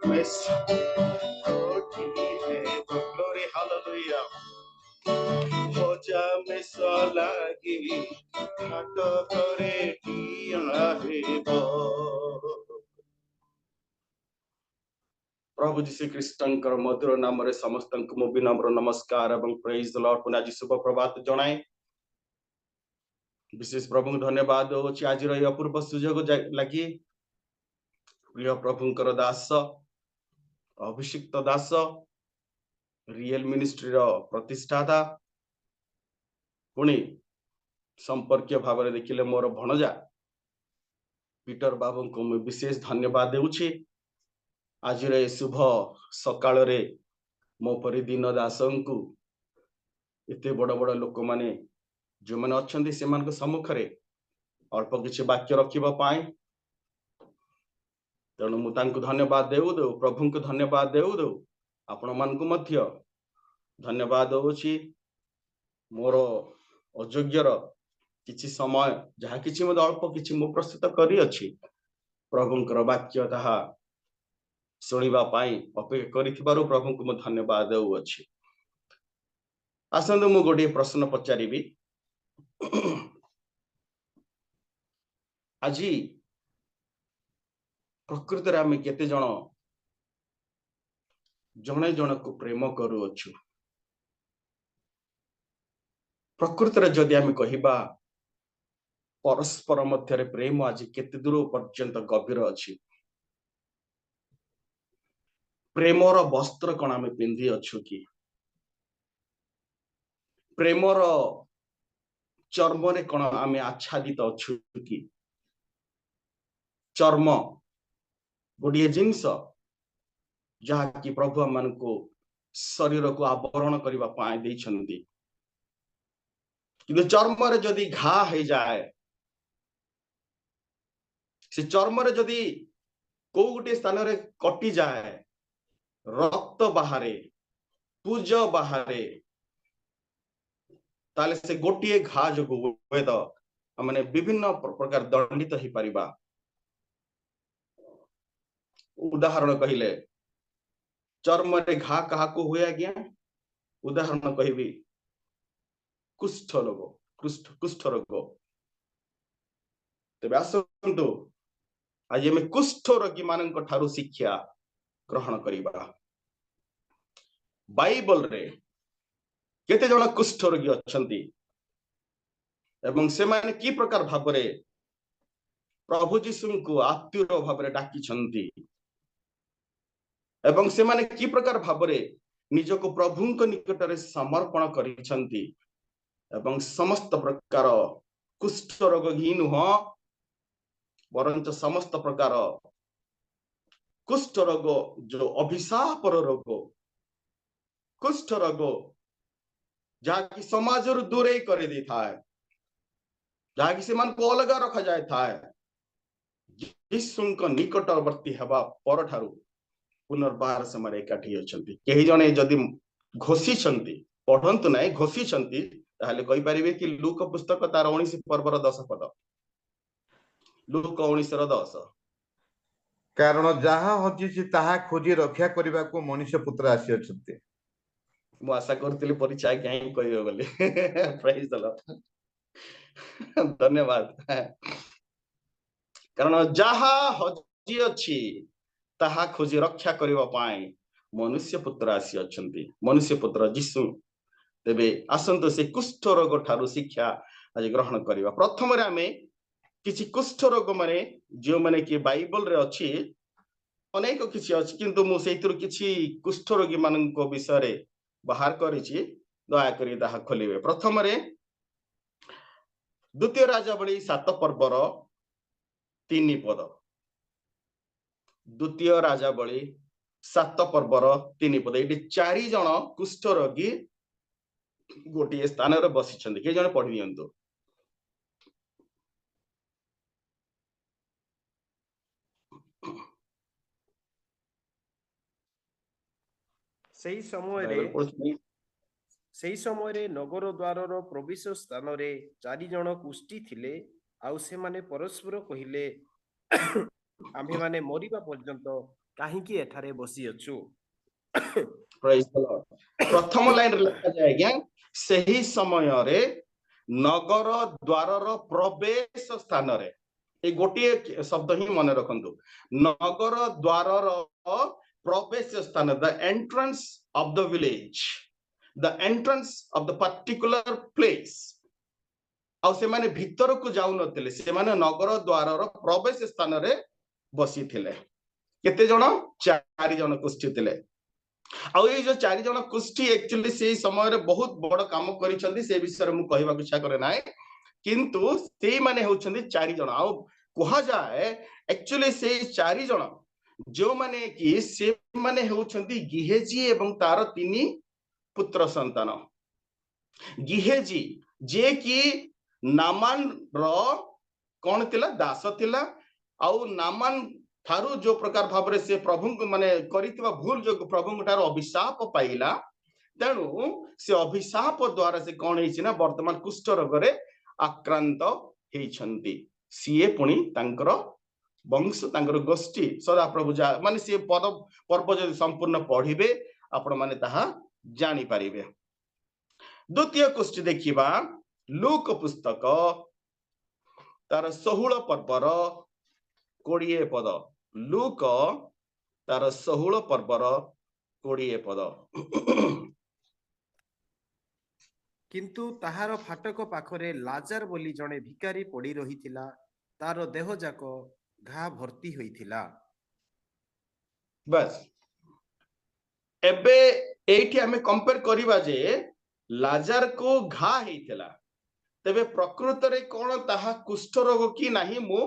S4: मेस Glory, hallelujah. हजामेश लागे हाथ करे ठिया हेब प्रभु जीशु ख्रीष्टंकर मधुर नाम रे समस्त को विनम्र नमस्कार एवं प्रेज द लॉर्ड पुनाजी शुभ प्रभात जणाए विशेष प्रभु को धन्यवाद होछि आज रो अपूर्व सुयोग लागि प्रिय प्रभुंकर दास अभिषिक्त दास रियल मिनिस्ट्री रो प्रतिष्ठाता पुणी संपर्क भाव में देखिले मोर भणजा पीटर बाबू को मैं विशेष धन्यवाद देउछि आज रे शुभ सकाळ रे मो परि दिन दासं को एते बड़ बड़ लोक माने जो माने अछंती से मान को सम्मुख रे अल्प किछि वाक्य रखिबा पाई तेणु मु तांको धन्यवाद देउ दो प्रभु को धन्यवाद देउ दो आपण मान को मध्य धन्यवाद होछि मोर अयोग्यर किछि समय जहा किछि मद अल्प किछि मु प्रस्तुत करी अछि प्रभुंकर वाक्य ताहा सुनिबा पाई अपेक्षा करिथिबारु प्रभु को म धन्यवाद देउ अछि आसंदो मु गोटे प्रश्न पचारिबी আজি प्रकृति रे आमे केते जण जणे जण को प्रेम करू अछु प्रकृति रे जदि आमे कहिबा परस्पर मध्य रे प्रेम आज केते दूर पर्यंत गभीर अछि प्रेमर वस्त्र कण आमे पिंधि अछु कि प्रेमर चर्म रे कण आमे आच्छादित अछु कि चर्म गोटे जिनस जहा कि प्रभु मन को शरीर को आवरण करबा पाए दैछन्ती किंतु चर्म रे जदि घा हे जाए से चर्म रे जदि को गोटे स्थान रे कटि जाए रक्त बाहरे पूज बाहरे ताले से गोटे घा जो वेद माने विभिन्न प्रकार दंडित ही परिबा उदाहरण कहिले चर्म रे घा कहा को हुए आज्ञा उदाहरण कहबी कुष्ठ रोग तेबे आसंतु आज हमें कुष्ठ रोगी मानक ठारू शिक्षा ग्रहण करिबा बाइबल रे केते जण कुष्ठ रोगी अछंती एवं से माने की प्रकार भाबरे प्रभु जीशु को आत्मीय भाबरे डाकी छंती एवं से माने की प्रकार भाबरे निज को प्रभु को निकट रे समर्पण करिसंती एवं समस्त प्रकार कुष्ठ रोग ही नुह वरंच समस्त प्रकार कुष्ठ रोग जो अभिशाप रोग कुष्ठ रोग जहाँकि समाज दूरे कर दी थाए जहाँकि से मान को अलग रखा जाए थाए यीशु निकटवर्ती हवा पर ठारू पुनर्बार समय एकाठी अछंती केही जणे जदि घोषी छंती पढ़ंतु नाही घोषी छंती ताहले कहि परिबे कि लूक पुस्तक तार 19 पर्वर 10 पद लूक 19 ର 10
S3: कारण जहा हजिछि ताहा खोजी रक्षा करबा को मनुष्य पुत्र आसी अछंती
S4: मु आशा करथिली परिचय कहीं कहिबे बोली प्रेज द लॉर्ड धन्यवाद कारण जहा हजी अछि ताहा खोजी रक्षा करबा पाए मनुष्य पुत्र आसी अछंती मनुष्य पुत्र यीशु तेबे आसंत से कुष्ठ रोग ठारू शिक्षा आज ग्रहण करबा प्रथम रे हमें किछि कुष्ठ रोग माने जो माने कि बाइबल रे अछि अनेक किछि अछि किंतु मु सेइतरु किछि कुष्ठ रोगी मानक विषय रे बाहर करिछि दया करी ताहा खोलिबे प्रथम रे द्वितीय राजावली 7 पर्वर 3 पद द्वितीय राजावली 7 पर्वर 3 पद एटी 4 जण कुष्ठ रोगी गोटे स्थान रे बसी छथि के जण पढि दियंतु
S1: सेही समय रे नगर द्वार रो प्रवेश स्थान रे 4 जण कुष्ठी थिले आउ से माने परस्पर कहिले आम्भे माने मरिबा पर्यंत काहेकि एठारे बसी अछु
S4: प्रेज द लॉर्ड प्रथम लाइन रे लिखा जाय आज्ञा सही समय रे नगर द्वार रो प्रवेश स्थान रे ए गोटे शब्द ही मन रखंतु नगर द्वार रो प्रवेश स्थान the entrance of the village the entrance of the particular place आ से माने भीतर को जाउ नथिले से माने नगर द्वार रो प्रवेश स्थान रे बसी थिले केते जण 4 जण कुष्ठी थिले आ ए जो 4 जण कुष्ठी एक्चुअली से समय रे बहुत बड़ काम करिसंती से विषय रे मु कहबा इच्छा करे नाय किंतु से माने होचंती 4 जण आ कहा जाए एक्चुअली से 4 जण जो माने कि से माने होचंती गिहेजी एवं तार 3 पुत्र संतान गिहेजी जे कि नामान रो कोन तिला दास तिला आउ नामान थारू जो प्रकार भाबरे से प्रभु माने करितबा भूल जो प्रभु थारू अभिशाप पाइला तेणु से अभिशाप द्वारा से कोन हेछि ना वर्तमान कुष्ठ रोग रे आक्रांत हेछंती सीए पुनी तांकर वंश तांकर गोष्ठी सदा प्रभु जा माने से पद पर्व जदि संपूर्ण पढिबे आपण माने ताहा जानि पारिबे द्वितीय कुष्ठी देखिबा लूक पुस्तक तार 16 पर्वर 20 पद ଲୁକ ତାର 16 ପର୍ବର 20 ପଦ।
S1: କିନ୍ତୁ ତାହାର ଫାଟକ ପାଖରେ ଲାଜାର ବୋଲି ଜଣେ ଭିକାରୀ ପଡ଼ି ରହିଥିଲା, ତାର ଦେହ ଯାକ ଘା ଭର୍ତ୍ତି ହୋଇଥିଲା।
S4: ବାସ୍ ଏବେ ଏଇଠି ଆମେ କମ୍ପେୟାର କରିବା ଯେ ଲାଜାର କୁ ଘା ହେଇଥିଲା, ତେବେ ପ୍ରକୃତରେ କଣ ତାହା କୁଷ୍ଠ ରୋଗ କି ନାହିଁ ମୁଁ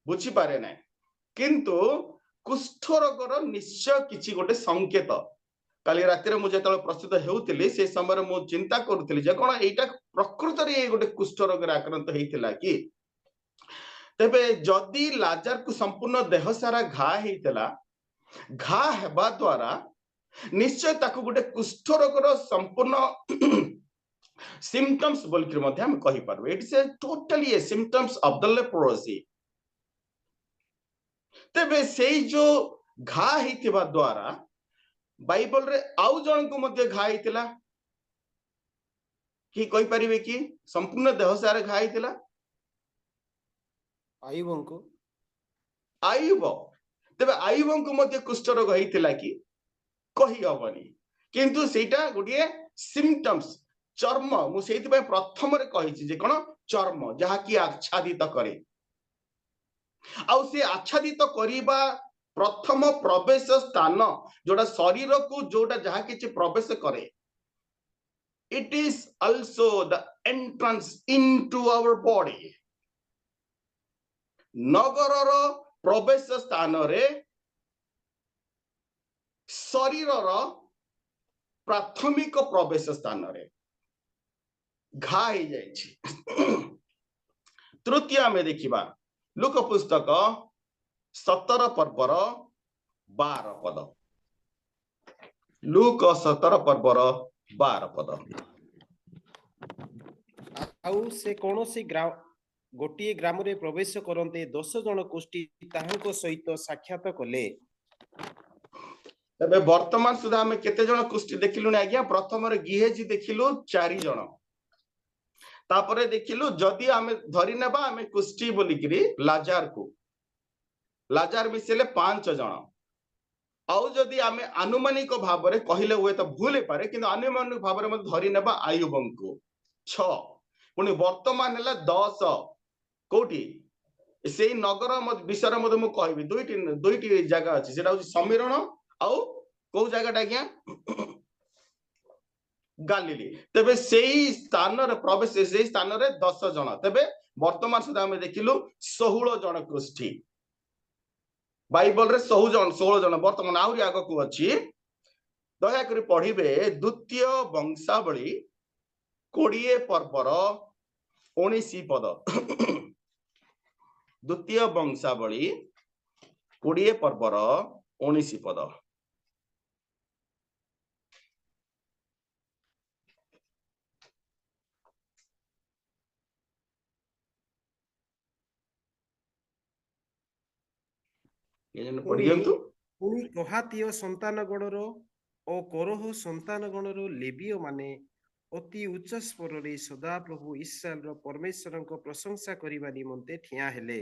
S4: ବୁଝିପାରେ ନାହିଁ, କିନ୍ତୁ କୁଷ୍ଠ ରୋଗର ନିଶ୍ଚୟ କିଛି ଗୋଟେ ସଂକେତ। କାଲି ରାତିରେ ମୁଁ ଯେତେବେଳେ ପ୍ରସ୍ତୁତ ହେଉଥିଲି ସେ ସମୟରେ ମୁଁ ଚିନ୍ତା କରୁଥିଲି ଯେ କଣ ଏଇଟା ପ୍ରକୃତରେ ଏଇ ଗୋଟେ କୁଷ୍ଠ ରୋଗରେ ଆକ୍ରାନ୍ତ ହେଇଥିଲା କି। ତେବେ ଯଦି ଲାଜାରକୁ ସମ୍ପୂର୍ଣ୍ଣ ଦେହ ସାରା ଘା ହେଇଥିଲା, ଘା ହେବା ଦ୍ୱାରା ନିଶ୍ଚୟ ତାକୁ ଗୋଟେ କୁଷ୍ଠ ରୋଗର ସମ୍ପୂର୍ଣ୍ଣ symptoms बोलकर ମଧ୍ୟ ଆମେ କହିପାରିବୁ। It is a totally a symptoms of the leprosy। ତେବେ ସେଇ ଯୋ ଘା ହେଇଥିବା ଦ୍ୱାରା ବାଇବଲ ରେ ଆଉ ଜଣଙ୍କୁ ମଧ୍ୟ ଘା ହେଇଥିଲା, କି କହିପାରିବେ କି ସମ୍ପୂର୍ଣ୍ଣ ଦେହ ସାରା ଘା ହେଇଥିଲା?
S1: ଆୟୁବଙ୍କୁ
S4: ଆୟୁବ। ତେବେ ଆୟୁବଙ୍କୁ ମଧ୍ୟ କୁଷ୍ଠ ରୋଗ ହେଇଥିଲା କି? କହି ହବନି, କିନ୍ତୁ ସେଇଟା ଗୋଟିଏ ସିମ୍ପଟମ୍ସ, ଚର୍ମ। ମୁଁ ସେଇଥିପାଇଁ ପ୍ରଥମରେ କହିଛି ଯେ କଣ ଚର୍ମ ଯାହାକି ଆଚ୍ଛାଦିତ କରେ, ଆଉ ସେ ଆଚ୍ଛାଦିତ କରିବା ପ୍ରଥମ ପ୍ରବେଶ ସ୍ଥାନ ଯୋଉଟା ଶରୀରକୁ ଯୋଉଟା ଯାହା କିଛି ପ୍ରବେଶ କରେ, it is also the entrance into our body। ନଗରର ପ୍ରବେଶ ସ୍ଥାନରେ ଶରୀରର ପ୍ରାଥମିକ ପ୍ରବେଶ ସ୍ଥାନରେ ଘା ହେଇଯାଇଛି। ତୃତୀୟ ଆମେ ଦେଖିବା ଲୁକ ପୁସ୍ତକ 17 ପର୍ବର 12 ପଦ। ଲୁକ 17 ପର୍ବର 12 ପଦ।
S1: ଆଉ ସେ କୌଣସି ଗୋଟିଏ ଗ୍ରାମରେ ପ୍ରବେଶ କରନ୍ତେ 10 ଜଣ କୁଷ୍ଠି ତାହାଙ୍କ ସହିତ ସାକ୍ଷାତ କଲେ।
S4: ତେବେ ବର୍ତ୍ତମାନ ସୁଦ୍ଧା ଆମେ କେତେ ଜଣ କୁଷ୍ଠି ଦେଖିଲୁଣି ଆଜ୍ଞା? ପ୍ରଥମରେ ଗିହେଜି ଦେଖିଲୁ 4 ଜଣ, ତାପରେ ଦେଖିଲୁ ଯଦି ଆମେ ଧରି ନେବା ଆମେ କୁଷ୍ଠି ବୋଲିକିରି ଲାଜାର ମିଶିଲେ 5 ଜଣ, ଆଉ ଯଦି ଆମେ ଆନୁମାନିକ ଭାବରେ କହିଲେ ହୁଏତ ଭୁଲ ହେଇପାରେ, କିନ୍ତୁ ଆନୁମାନିକ ଭାବରେ ମଧ୍ୟ ଧରି ନେବା ଆୟୁବଙ୍କୁ 6, ପୁଣି ବର୍ତ୍ତମାନ ହେଲା 10। କୋଉଠି ସେଇ ନଗର ବିଷୟରେ ମଧ୍ୟ ମୁଁ କହିବି। ଦୁଇଟି ଜାଗା ଅଛି, ସେଟା ହଉଛି ସମୀରଣ ଆଉ କୋଉ ଜାଗାଟା ଆଜ୍ଞା? ଗାଲିଲି। ତେବେ ସେଇ ସ୍ଥାନରେ ପ୍ରବେଶ, ସେଇ ସ୍ଥାନରେ 10 ଜଣ। ତେବେ ବର୍ତ୍ତମାନ ସୁଦ୍ଧା ଆମେ ଦେଖିଲୁ 16 ଜଣ କୁଷ୍ଠି। ବାଇବଲରେ 16 ଜଣ। ବର୍ତ୍ତମାନ ଆହୁରି ଆଗକୁ ଅଛି, ଦୟାକରି ପଢିବେ ଦ୍ୱିତୀୟ ବଂଶାବଳୀ 20 ପର୍ବର 19 ପଦ। ଦ୍ୱିତୀୟ ବଂଶାବଳୀ 20 ପର୍ବର 19 ପଦ।
S1: ପୁଣି କହାତୀୟ ସନ୍ତାନ ଗଣର ଓ କୋରହ ସନ୍ତାନ ଗଣର ଲେବୀୟ ମାନେ ଅତି ଉଚ୍ଚ ସ୍ୱରରେ ସଦାପ୍ରଭୁ ଇସ୍ରାଏଲର ପରମେଶ୍ୱରଙ୍କ ପ୍ରଶଂସା କରିବା ନିମନ୍ତେ ଠିଆ ହେଲେ।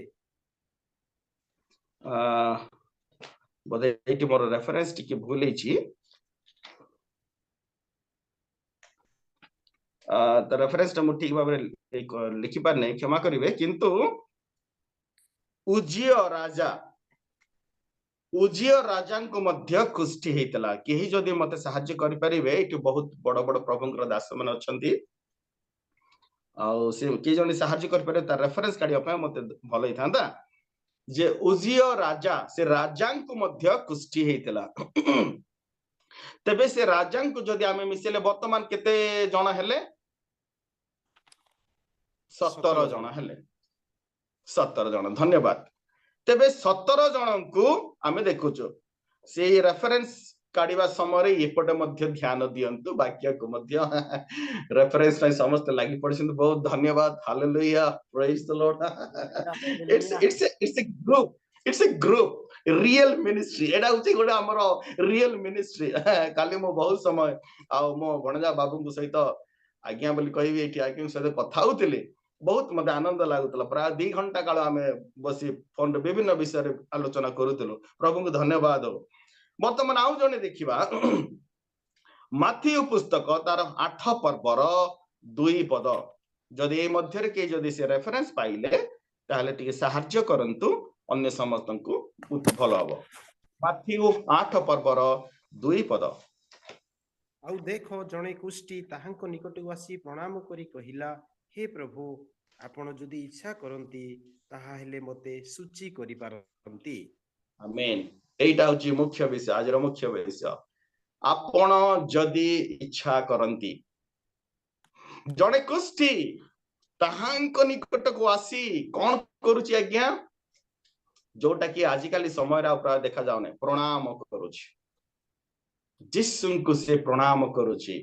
S4: ବୋଧେ ଏଇଠି ମୋର ରେଫରେନ୍ସ ଟିକେ ଭୁଲ ହେଇଛି। ତ ରେଫରେନ୍ସଟା ମୁଁ ଠିକ ଭାବରେ ଲେଖି ପାରିନି, କ୍ଷମା କରିବେ। କିନ୍ତୁ ଉଜିୟ ରାଜାଙ୍କୁ ମଧ୍ୟ କୁଷ୍ଠି ହେଇଥିଲା। କେହି ଯଦି ମତେ ସାହାଯ୍ୟ କରିପାରିବେ, ଏଇଠି ବହୁତ ବଡ ବଡ ପ୍ରଭୁଙ୍କର ଦାସ ମାନେ ଅଛନ୍ତି, ଆଉ ସେ କିଏ ଜଣେ ସାହାଯ୍ୟ କରିପାରିବେ ତାର ରେଫରେନ୍ସ କାଢିବା ପାଇଁ ମତେ ଭଲ ହେଇଥାନ୍ତା। ଯେ ଉଜିୟ ରାଜା, ସେ ରାଜାଙ୍କୁ ମଧ୍ୟ କୁଷ୍ଠି ହେଇଥିଲା। ତେବେ ସେ ରାଜାଙ୍କୁ ଯଦି ଆମେ ମିଶେଇଲେ ବର୍ତ୍ତମାନ କେତେ ଜଣ ହେଲେ? 17 ଜଣ ହେଲେ। 17 ଜଣ, ଧନ୍ୟବାଦ। ତେବେ 17 ଜଣଙ୍କୁ ଆମେ ଦେଖୁଛୁ। ସେଇ ରେଫରେନ୍ସ କାଢିବା ସମୟରେ ଏପଟେ ମଧ୍ୟ ଧ୍ୟାନ ଦିଅନ୍ତୁ, ବାକ୍ୟକୁ ମଧ୍ୟ ରେଫରେନ୍ସ ପାଇଁ ସମସ୍ତେ ଲାଗି ପଡିଛନ୍ତି। ବହୁତ ଧନ୍ୟବାଦ। Hallelujah, praise the Lord. It's a group real ministry। ଏଟା ହଉଛି ଗୋଟେ ଆମର ରିଏଲ ମିନିଷ୍ଟ୍ରି। କାଲି ମୁଁ ବହୁତ ସମୟ ଆଉ ମୋ ଭଣଜା ବାବୁଙ୍କ ସହିତ ଆଜ୍ଞା ବୋଲି କହିବି, ଏଇଠି ଆଜ୍ଞାଙ୍କ ସହିତ କଥା ହଉଥିଲି। बहुत मते आनंद लागुतला प्राय 2 घंटा काल आमे बसी फोन रे विभिन्न विषय रे आलोचना करूतलो प्रभु को धन्यवाद हो वर्तमान आउ जने देखिबा माथ्यू पुस्तक तार 8 पर्वर 2 पद जदि ए मध्य रे के जदि से रेफरेंस पाइले ताहले टिके सहाय्य करंतु अन्य समस्तंकु भलो हबो माथ्यू 8 पर्वर 2 पद
S1: आउ देखो जणे कुष्टी ताहांको निकटକୁ आसी प्रणाम करी कहिला हे प्रभु आपण जदि इच्छा करंती ताहा हेले मते सूची करि पारंती
S4: आमेन एटा होची मुख्य विषय आजर मुख्य विषय आपण जदि इच्छा करंती जणे कुष्टी ताहांको निकटକୁ आसी कोन करूची आज्ञा जोटा कि आजिकाली समय रा प्राय देखा जाउने प्रणाम करूची जिसुनको से प्रणाम करूची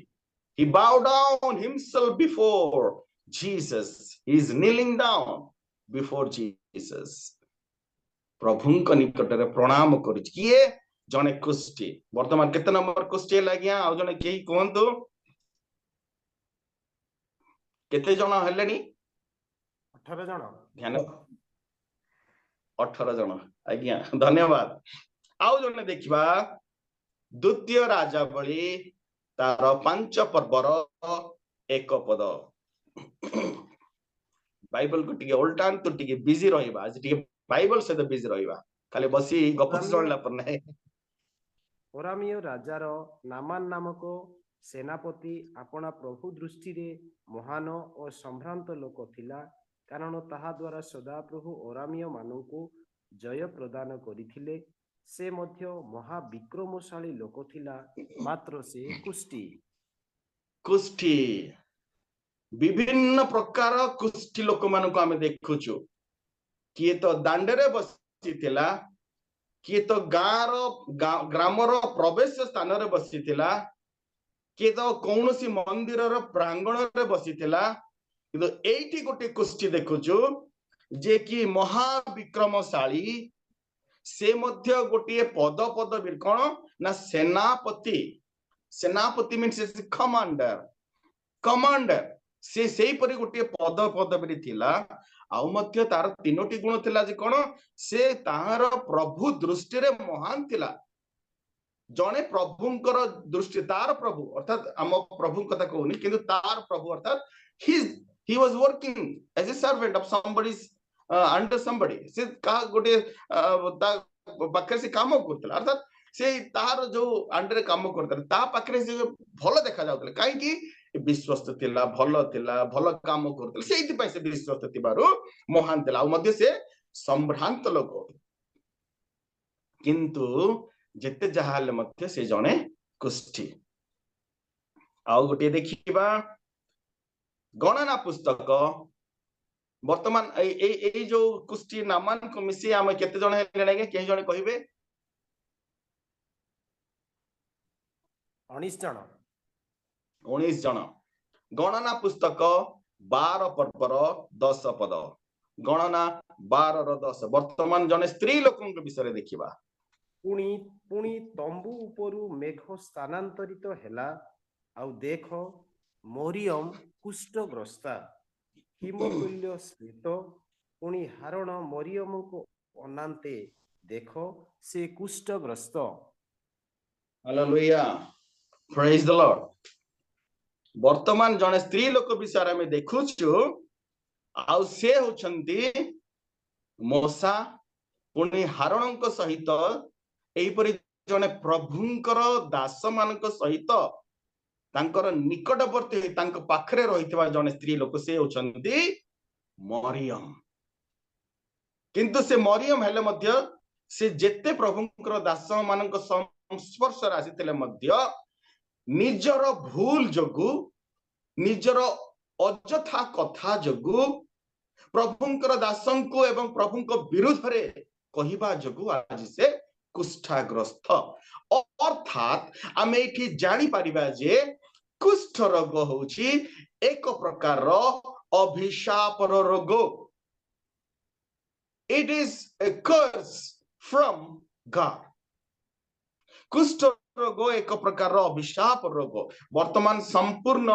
S4: he bowed down himself before Jesus he is kneeling down before Jesus प्रभुଙ୍କ निकटरे प्रणाम करूची किए जने कुष्टी वर्तमान केते नंबर कुष्टी लागिया आ जने केही कोहंतु केते जण हेलेनी
S1: 18 जण
S4: ध्यान 18 जण आज्ञा धन्यवाद आउ जने देखिबा द्वितीय राजावली तार 5 पर्वर 1 पद बाइबल को टिके उल्टान तो टिके बिजी रहिबा आज टिके बाइबल से तो बिजी रहिबा खाली बसी गप सुनला पर नहीं
S1: ओरामियो राजार नामान नामक सेनापति आपना प्रभु दृष्टि रे महान और संभ्रांत लोक थिला कारण ताहा द्वारा सदा प्रभु ओरामियो माननकु जय प्रदान करिथिले से मध्य महाविक्रमशाली लोक थिला मात्र से
S4: कुष्ठी विभिन्न प्रकार कुष्ठी लोक मानको आमे देखुछु किए तो दांडरे बसिथिला किए तो ग्रामर प्रवेश स्थान रे बसिथिला किए तो कौनसी मंदिर रो प्रांगण रे बसिथिला किंतु एठी गोटे कुष्ठी देखुछु जे कि महाविक्रमशाली से मध्य गोटे पद पदवी कौन ना सेनापति सेनापति मीन्स कमांडर कमांडर से सेही परि गोटे पद पदवी थिला आउ मध्य तार 3टी गुण थिला जे कोन से ताहार प्रभु दृष्टि रे महान थिला जने प्रभुंकर दृष्टि तार प्रभु अर्थात हम प्रभु कथा कहूनी किंतु तार प्रभु अर्थात he was working as a servant of somebody's under somebody से का गोटे पाखरे से काम करथला अर्थात से तार जो अंडर काम करथला ता पाखरे से भलो देखा जाउतले काहे कि विश्वस्त थिला भलो काम करथला सेहि पय से विश्वस्त थिबारु महान थिला मध्य से संभ्रांत लोक किंतु जेते जहाले मध्य से जणे कुष्ठी आउ गोटे देखिबा गणना पुस्तक वर्तमान ए जो कुष्ठी नामान को मिसी हम केते जण हेलेने के जण कहिबे 19 जण गणना पुस्तक 12 पर्वर 10 पद गणना 12 रो 10 वर्तमान जने स्त्री लोकन के विषय देखिबा
S1: पुणी तंबू उपरु मेघ स्थानांतरित हेला आउ देखो मोरियम कुष्ठग्रस्ता हिमकुल्य स्मित पुणी हारण मोरियम को अनांते देखो से कुष्ठग्रस्त
S4: हालेलुया प्रेज द लॉर्ड वर्तमान जने स्त्री लोक विषय में देखुछु आउ से होचंती मोसा पुणी हारणक सहित एपरि जने प्रभुंकर दास मानक सहित तांकर निकटवर्ती तांक पाखरे रहितबा जने स्त्री लोक से होचंती मरियम किंतु से मरियम हेले मध्य से जेते प्रभुंकर दास मानक संस्पर्श आसीथिले मध्य निजर भूल जोगु निजर अजथा कथा जोगु प्रभुंकर दासंको एवं प्रभुंको विरुद्ध रे कहिबा जोगु आज से कुष्ठग्रस्त अर्थात आमे एठी जानि परिबा जे कुष्ठ रोग होची एक प्रकार अभिशाप रोग it is a curse from God कुष्ठ रोग एक प्रकार अभिशाप रोग वर्तमान संपूर्ण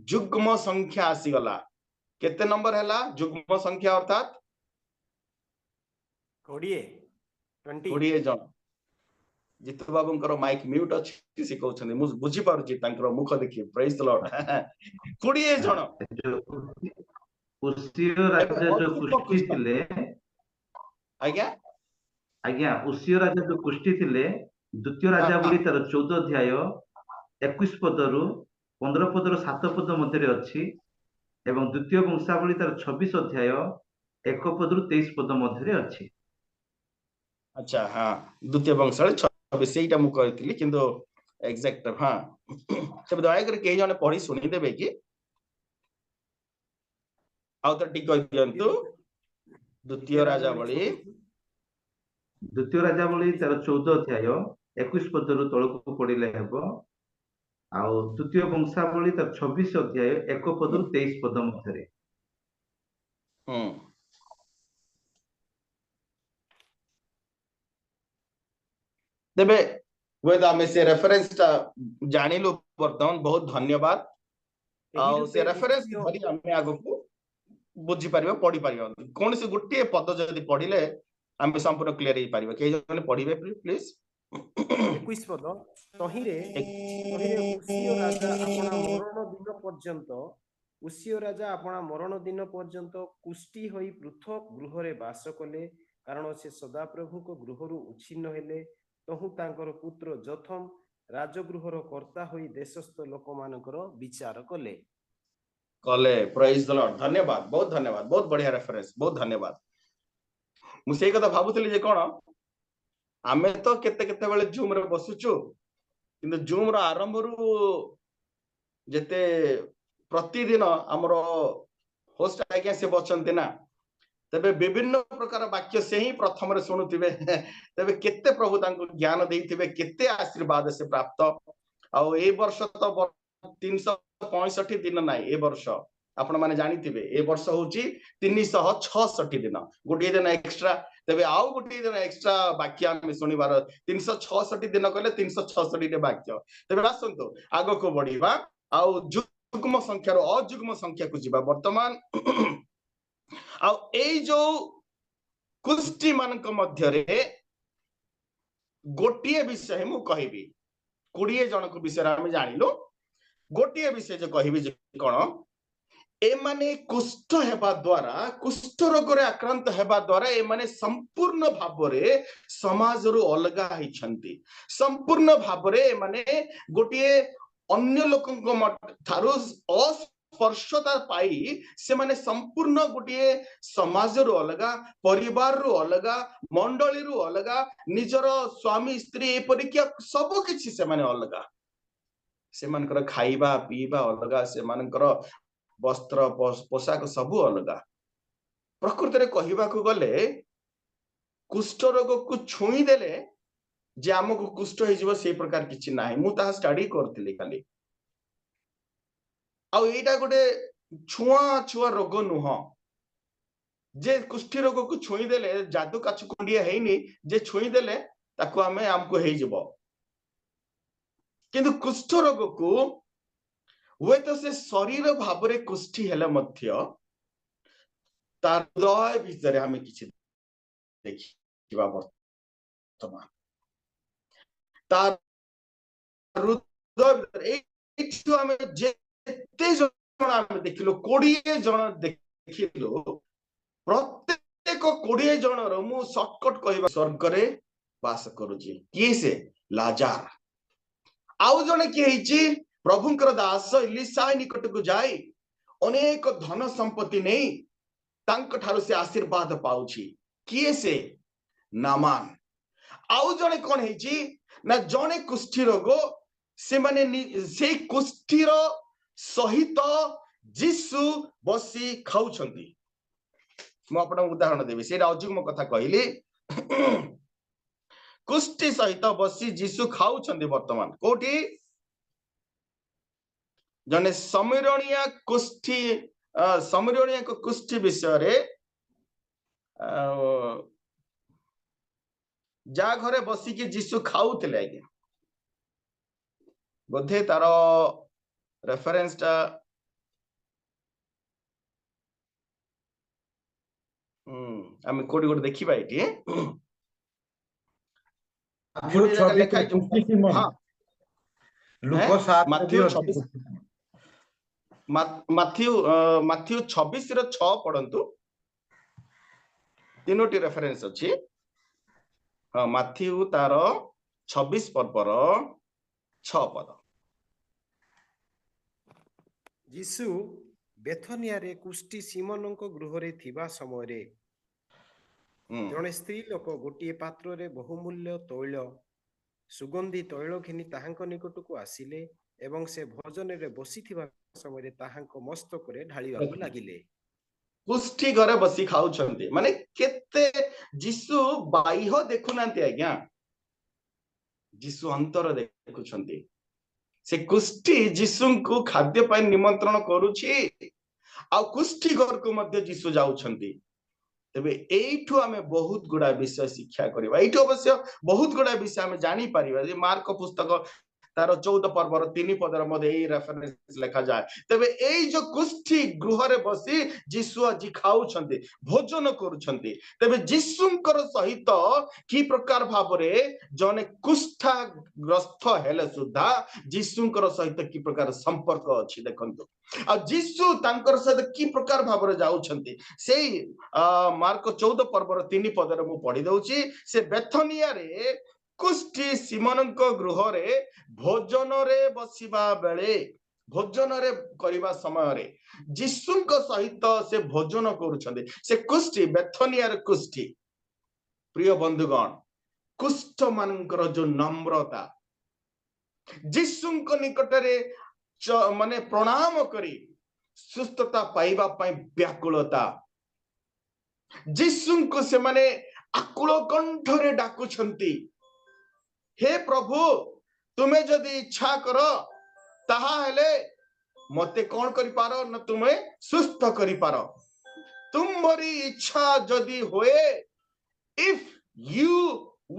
S4: जुग्म संख्या आसी गला केते नंबर हैला जुग्म संख्या अर्थात
S1: 20
S4: 20 जन जितु बाबूंकर माइक म्यूट अछि से कहउछन मु बुझी पारुची तांकर मुख देखि प्रेज द लॉर्ड 20 जन
S3: उसियो राजा जो कुष्ठी थिले
S4: आज्ञा
S3: आज्ञा उसियो राजा जो कुष्ठी थिले द्वितीय राजा
S4: हाँ।
S3: बोली तार 14 अध्याय 21 पदरु 15 पदर 7 पद मध्यरे अछि एवं द्वितीय वंशावली तार 26 अध्याय 1 पदरु 23 पद मध्यरे अछि।
S4: अच्छा हाँ द्वितीय वंशावली 26 सेटा मु कहतिली किंतु एग्जैक्ट हाँ तब दया कर केही जने पढी सुनी देबे कि आउ तो ठीक कहि दियंतु द्वितीय राजावली
S3: द्वितीय राजावली तार 14 अध्याय 21 पदरु तळକୁ पढिले हेबो आउ द्वितीय वंशावली तार 26 अध्याय 1 पदरु 23 पद मध्यरे।
S4: तेबे हुए तो आमे से रेफरेंस ता जानिलु वर्तमान बहुत धन्यवाद आउ से रेफरेंस धरि आमे आगो को बुझी परिबा पढी परिबा कोन से गुट्टे पद जदी पढिले आमे संपूर्ण क्लियर ही परिबा के जने पढिबे प्लीज
S1: 21 पद तहिरे उसियो राजा अपना मरण दिन पर्यंत उसियो राजा अपना मरण दिन पर्यंत कुष्ठी होई पृथक गृहरे बास कले कारण से सदाप्रभु को गृहरु उच्छिन्न हेले तहु तांकर पुत्र जथम राजगृहर कर्ता होई देशस्थ लोक मानकर विचार कले
S4: कले प्रेज द लॉर्ड धन्यवाद बहुत बढ़िया रेफरेंस बहुत धन्यवाद मु सेई कथा भाबुतली जे कोन आमे तो केते केते बेले जूम रे बसुचु किंतु जूम रो आरंभ रु जेते प्रतिदिन हमरो होस्ट आज्ञा से बचंती ना तबे विभिन्न प्रकार वाक्य से ही प्रथम रे सुनुथिबे तबे केते प्रभु तांको ज्ञान देइथिबे केते आशीर्वाद से प्राप्त आ ए वर्ष तो 365 दिन नाइ ए वर्ष आपण माने जानिथिबे ए वर्ष होची 366 दिन गोटे दिन एक्स्ट्रा तबे आउ गोटे दिन एक्स्ट्रा वाक्य हम सुनिबार 366 दिन कहले 366 टे वाक्य तबे आसंतो आगो को बढ़ीबा आउ जुग्म संख्या रो अजुग्म संख्या को जीवा वर्तमान आउ ए जो कुष्ठी मानक मध्यरे गोटिए विषय मु कहिबी 20 जन को विषय हम जानिलो गोटिए विषय जो कहिबी जे कोन ए माने कुष्ठ हेबा द्वारा कुष्ठ रोग रे आक्रांत हेबा द्वारा ए माने संपूर्ण भाबरे समाज रु अलगा ही छंती संपूर्ण भाबरे ए माने गोटिए अन्य लोकन थारु स्पर्शता पाई से माने संपूर्ण गोटिए समाज रु अलगा परिवार रु अलगा मंडली रु अलगा निजर स्वामी स्त्री ए परिक्या सब किछि से माने अलगा से मानकर खाइबा पीबा अलगा से मानकर वस्त्र पोशाक सब अलगा प्रकृति रे कहिबा को गले कुष्ठ रोग को छुई देले जे हमको कुष्ठ हो जीव से प्रकार किछि नाही मु ता स्टडी करथिली खाली आ एटा गोटे छुआ रोग नुह जे कुष्ठी रोग को छुई देले जादू काछु कुंडिया हेइनी जे छुई देले ताको हमें हमको हेइ जीव किंतु कुष्ठ रोग को हुए तो से शरीर भावरे कुष्ठी हेले मध्य तार हृदय भीतर हमें किछि देखिबा वर्तमान तार हृदय भीतर एठु हमें जेते जण हमें देखिलो 20 जण देखिलो प्रत्येक 20 जण रो मु शॉर्टकट कहबा स्वर्ग रे वास करूची की से लाजार आउ जने की हेची प्रभुंकर दास इलिशा निकट को जाई अनेक धन संपत्ति नहीं तांक ठारो से आशीर्वाद पाउची किए से नामान आउ जने कोन हेची ना जने कुष्ठी रोग से माने से कुष्ठीर सहित जीसु बसी खाउछंती मु आपन उदाहरण देबी सेटा अजुग्म कथा कहली कुष्ठी सहित बसी जीसु खाउछंती वर्तमान कोठी जने समिरणिया को कुष्ठी विषय रे जा घरे बसी कि जीसु खाउथिले आज्ञा बोधे तार रेफरेंस टा आमे कोडी गोटे देखिबा एटी
S3: ମାଥିଉ
S4: गोटे जगह
S3: 26
S4: लेखा
S3: ରେ କୁଷ୍ଟି ସିମନ
S4: हाँ
S3: ଲୁକ 7 ରେ ବି
S4: माथ्यू
S3: ଅଛି
S4: 26 माथ्यू 26 ର 6 पढन्तु तीनोटी रेफरेंस अछि हाँ माथ्यू तार 26 पर्वर 6 पद
S1: ଯୀଶୁ ବେଥନିଆରେ କୁଷ୍ଟି ସିମୋନଙ୍କ ଗୃହରେ ଥିବା ସମୟରେ ଜଣେ ସ୍ତ୍ରୀ ଲୋକ ଗୋଟିଏ ପାତ୍ରରେ ବହୁମୂଲ୍ୟ ତୈଳ ସୁଗନ୍ଧି ତୈଳ ଘିନି ତାହାଙ୍କ ନିକଟକୁ ଆସିଲେ ଏବଂ ସେ ଭୋଜନରେ ବସିଥିବା ସମୟରେ ତାହାଙ୍କ ମସ୍ତକରେ ଢାଳିବାକୁ ଲାଗିଲେ।
S4: कुष्ठी घरे बसी खाउछन्ती माने केते जीसु बाह्य देखुनांती आज्ञा जीसु अंतर देखुछन्ती से कुष्ठी जीसुंकु खाद्य पाई निमंत्रण करूछि आ कुष्ठी घर को मध्य जीसु जाउछन्ती तेबे एइठु आमे बहुत गुडा विषय शिक्षा करिबा एइठु अवश्य बहुत गुडा विषय आमे जानि परिबा जे मार्क पुस्तक तार 14 पर्वर 3 पदर मध्य एई रेफरेंस लिखा जाए तेबे एई जो कुष्ठी गृहरे बसी जीसु আজি खाउछन्ती भोजन करूछन्ती तेबे जीसुंकर सहित की प्रकार भाबरे जने कुष्ठा ग्रस्त हेले सुद्धा जीसुंकर सहित की प्रकार संपर्क अछि देखंतु आ जीसु तांकर सहित की प्रकार भाबरे जाउछन्ती सेई मार्क 14 पर्वर 3 पदर मु पढि दउची से बेथनिया रे कुष्ठी सिमोनଙ୍କ गृहरे भोजन रे बसिबा बेले भोजन रे करिबा समय रे जीसुଙ୍କ सहित से भोजन करूछन्ते से कुष्ठी बेथनिया रे कुष्ठी प्रिय बंधुगण कुष्ठ मानकर जो नम्रता जीसुଙ୍କ निकटरे माने प्रणाम करी सुस्थता पाइबा पई व्याकुलता जीसुଙ୍କୁ से माने आकुल कंठरे डाकुछन्ती हे प्रभु तुमे जदि इच्छा कर ताहा हेले मते कौन करि पारो न तुमे सुस्थ करि पारो तुम्हारी इच्छा जदि होए if you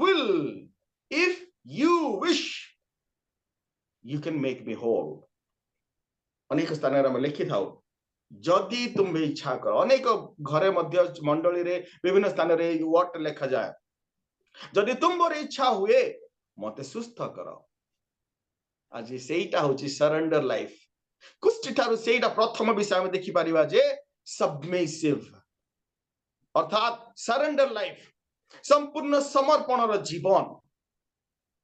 S4: will if you wish you can make me whole अनेक स्थान रे हम लिखि थाउ जदि तुम इच्छा कर अनेक घरे मध्य मंडली रे विभिन्न स्थान रे वर्ड लिखा जाए जदि तुम्हारी इच्छा हुए मते सुस्थ कर आज सेटा होची सरेंडर लाइफ कुष्ठी ठारू सेटा प्रथम विषय में देखि परिबा जे सबमिसिव अर्थात सरेंडर लाइफ संपूर्ण समर्पण रो जीवन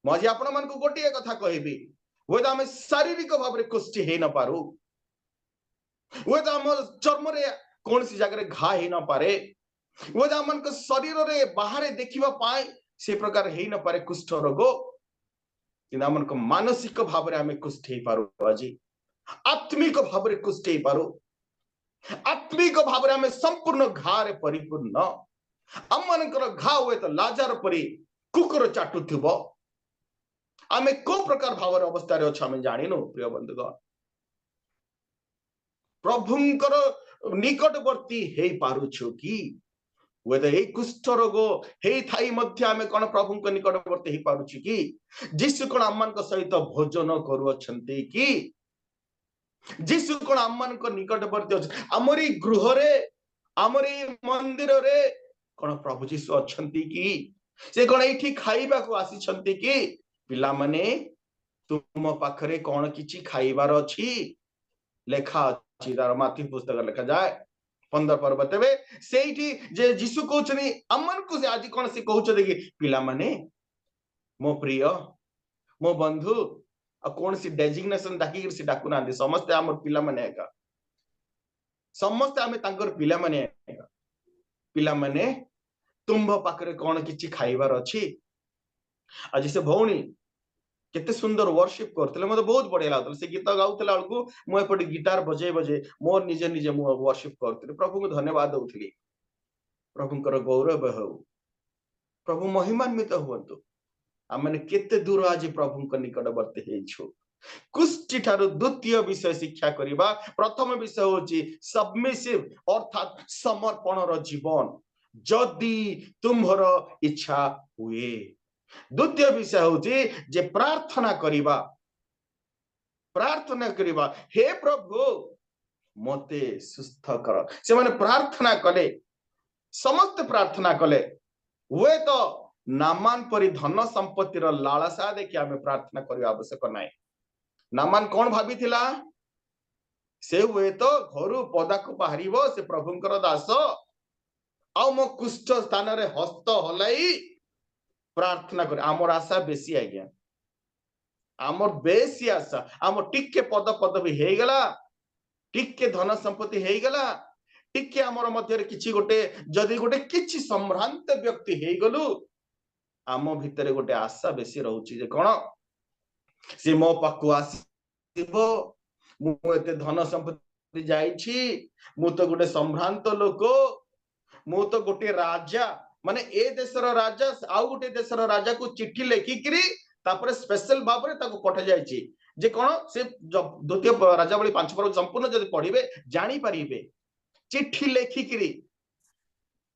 S4: मजे आपण मन को गोटिए कथा कहबी होय हम शारीरिक भाव रे कुष्ठी हे न पारू होय हम चर्म रे कोन सी जगह रे घा हे न पारे होय हम मन को शरीर रे बाहर देखिबा पाए से प्रकार हे न पारे कुष्ठ रोग कि आम मानसिक भाव में आम कुष्ठी पारू आज आत्मिक भाव में कुष्ठी पारू आत्मिक भाव में आम संपूर्ण घा रे परिपूर्ण आम मानकर घा हुए तो लाजार परी कुकुर चाटुथिब आम को प्रकार भाव अवस्था अच्छे आम जानिनु प्रिय बंधुगण प्रभुंकर निकटवर्ती हे पारुछु कि वेद हे कुष्ठ रोग हे थाई मध्य आमे कोन प्रभु को निकटवर्ती हे पारुछि कि जीसु कोन आम्मान को सहित भोजन करूछन्ति कि जीसु कोन आम्मान को निकटवर्ती हमरी गृह रे हमरी मंदिर रे कोन प्रभु जीसु अछन्ति कि से कोन एठी खाइबा को आसी छन्ति कि पिला माने तुम पाखरे कोन किछि खाइबार अछि लेखा अछि तार माथि पुस्तक लेखा जाय 15 पर्व तेबे सेठी जे जीसु कहउछनी अमन को से आज कोन से कहउछ देखि पिला माने मो प्रिय मो बंधु आ कोन सी डेजिग्नेशन डाकी से डाकु नांदी समस्त हमर पिला माने एका समस्त आमे तांकर पिला माने एका पिला माने तुंभ पाखरे कोन किछि खाइबार अछि आज से भौणी केते सुंदर वर्शिप करतले मते बहुत बढ़िया लागतले से गीत गाउतला अलकु मो एपटे गिटार बजे बजे मोर निजे निजे मो वर्शिप करतले प्रभु को धन्यवाद दउथली प्रभुंकर गौरव हो प्रभु महिमान्वित हुअन्तु आमने केते दूर आज प्रभुंक निकटवर्ती हेछु कुष्ठी ठारू द्वितीय विषय शिक्षा करिबा प्रथम विषय होची सबमिसिव अर्थात समर्पण रो जीवन जदि तुम्हर इच्छा हुए द्वितीय विषय होची जे प्रार्थना करिबा हे प्रभु मते सुस्थ कर से माने प्रार्थना कले समस्त प्रार्थना कले हुए तो नामान परी धन संपत्ति लालसा देखि आमे प्रार्थना करबा आवश्यक नाही। नामान कौन भाभी थिला से हुए तो घरु पदा को बाहरिबो से प्रभुंकर दास आ मो कुष्ठ स्थान रे हस्त हलाई प्रार्थना कर। आमर आशा बेसी आज्ञा आमर बेसी आशा आमर टिके पद पदवी हे गला टिके धन संपत्ति हे गला टिके आमर मध्य किछि गोटे जदि गोटे किछि संभ्रांत व्यक्ति हे गलु आम भितरे गोटे आशा बेसी रहउची जे कोन से मो पाखु आसीबो मु एते धन संपत्ति जाईछि मु तो गोटे संभ्रांत लोक मु तो गोटे राजा माने ए देशर राजा आउ गोटे देशर राजा को चिट्ठी लेखिकरी तापर स्पेशल भाव रे ताको पठा जाईछि जे कोन से द्वितीय राजावली 5 पर्व संपूर्ण जदि पढिबे जानि परिबे चिट्ठी लेखिकरी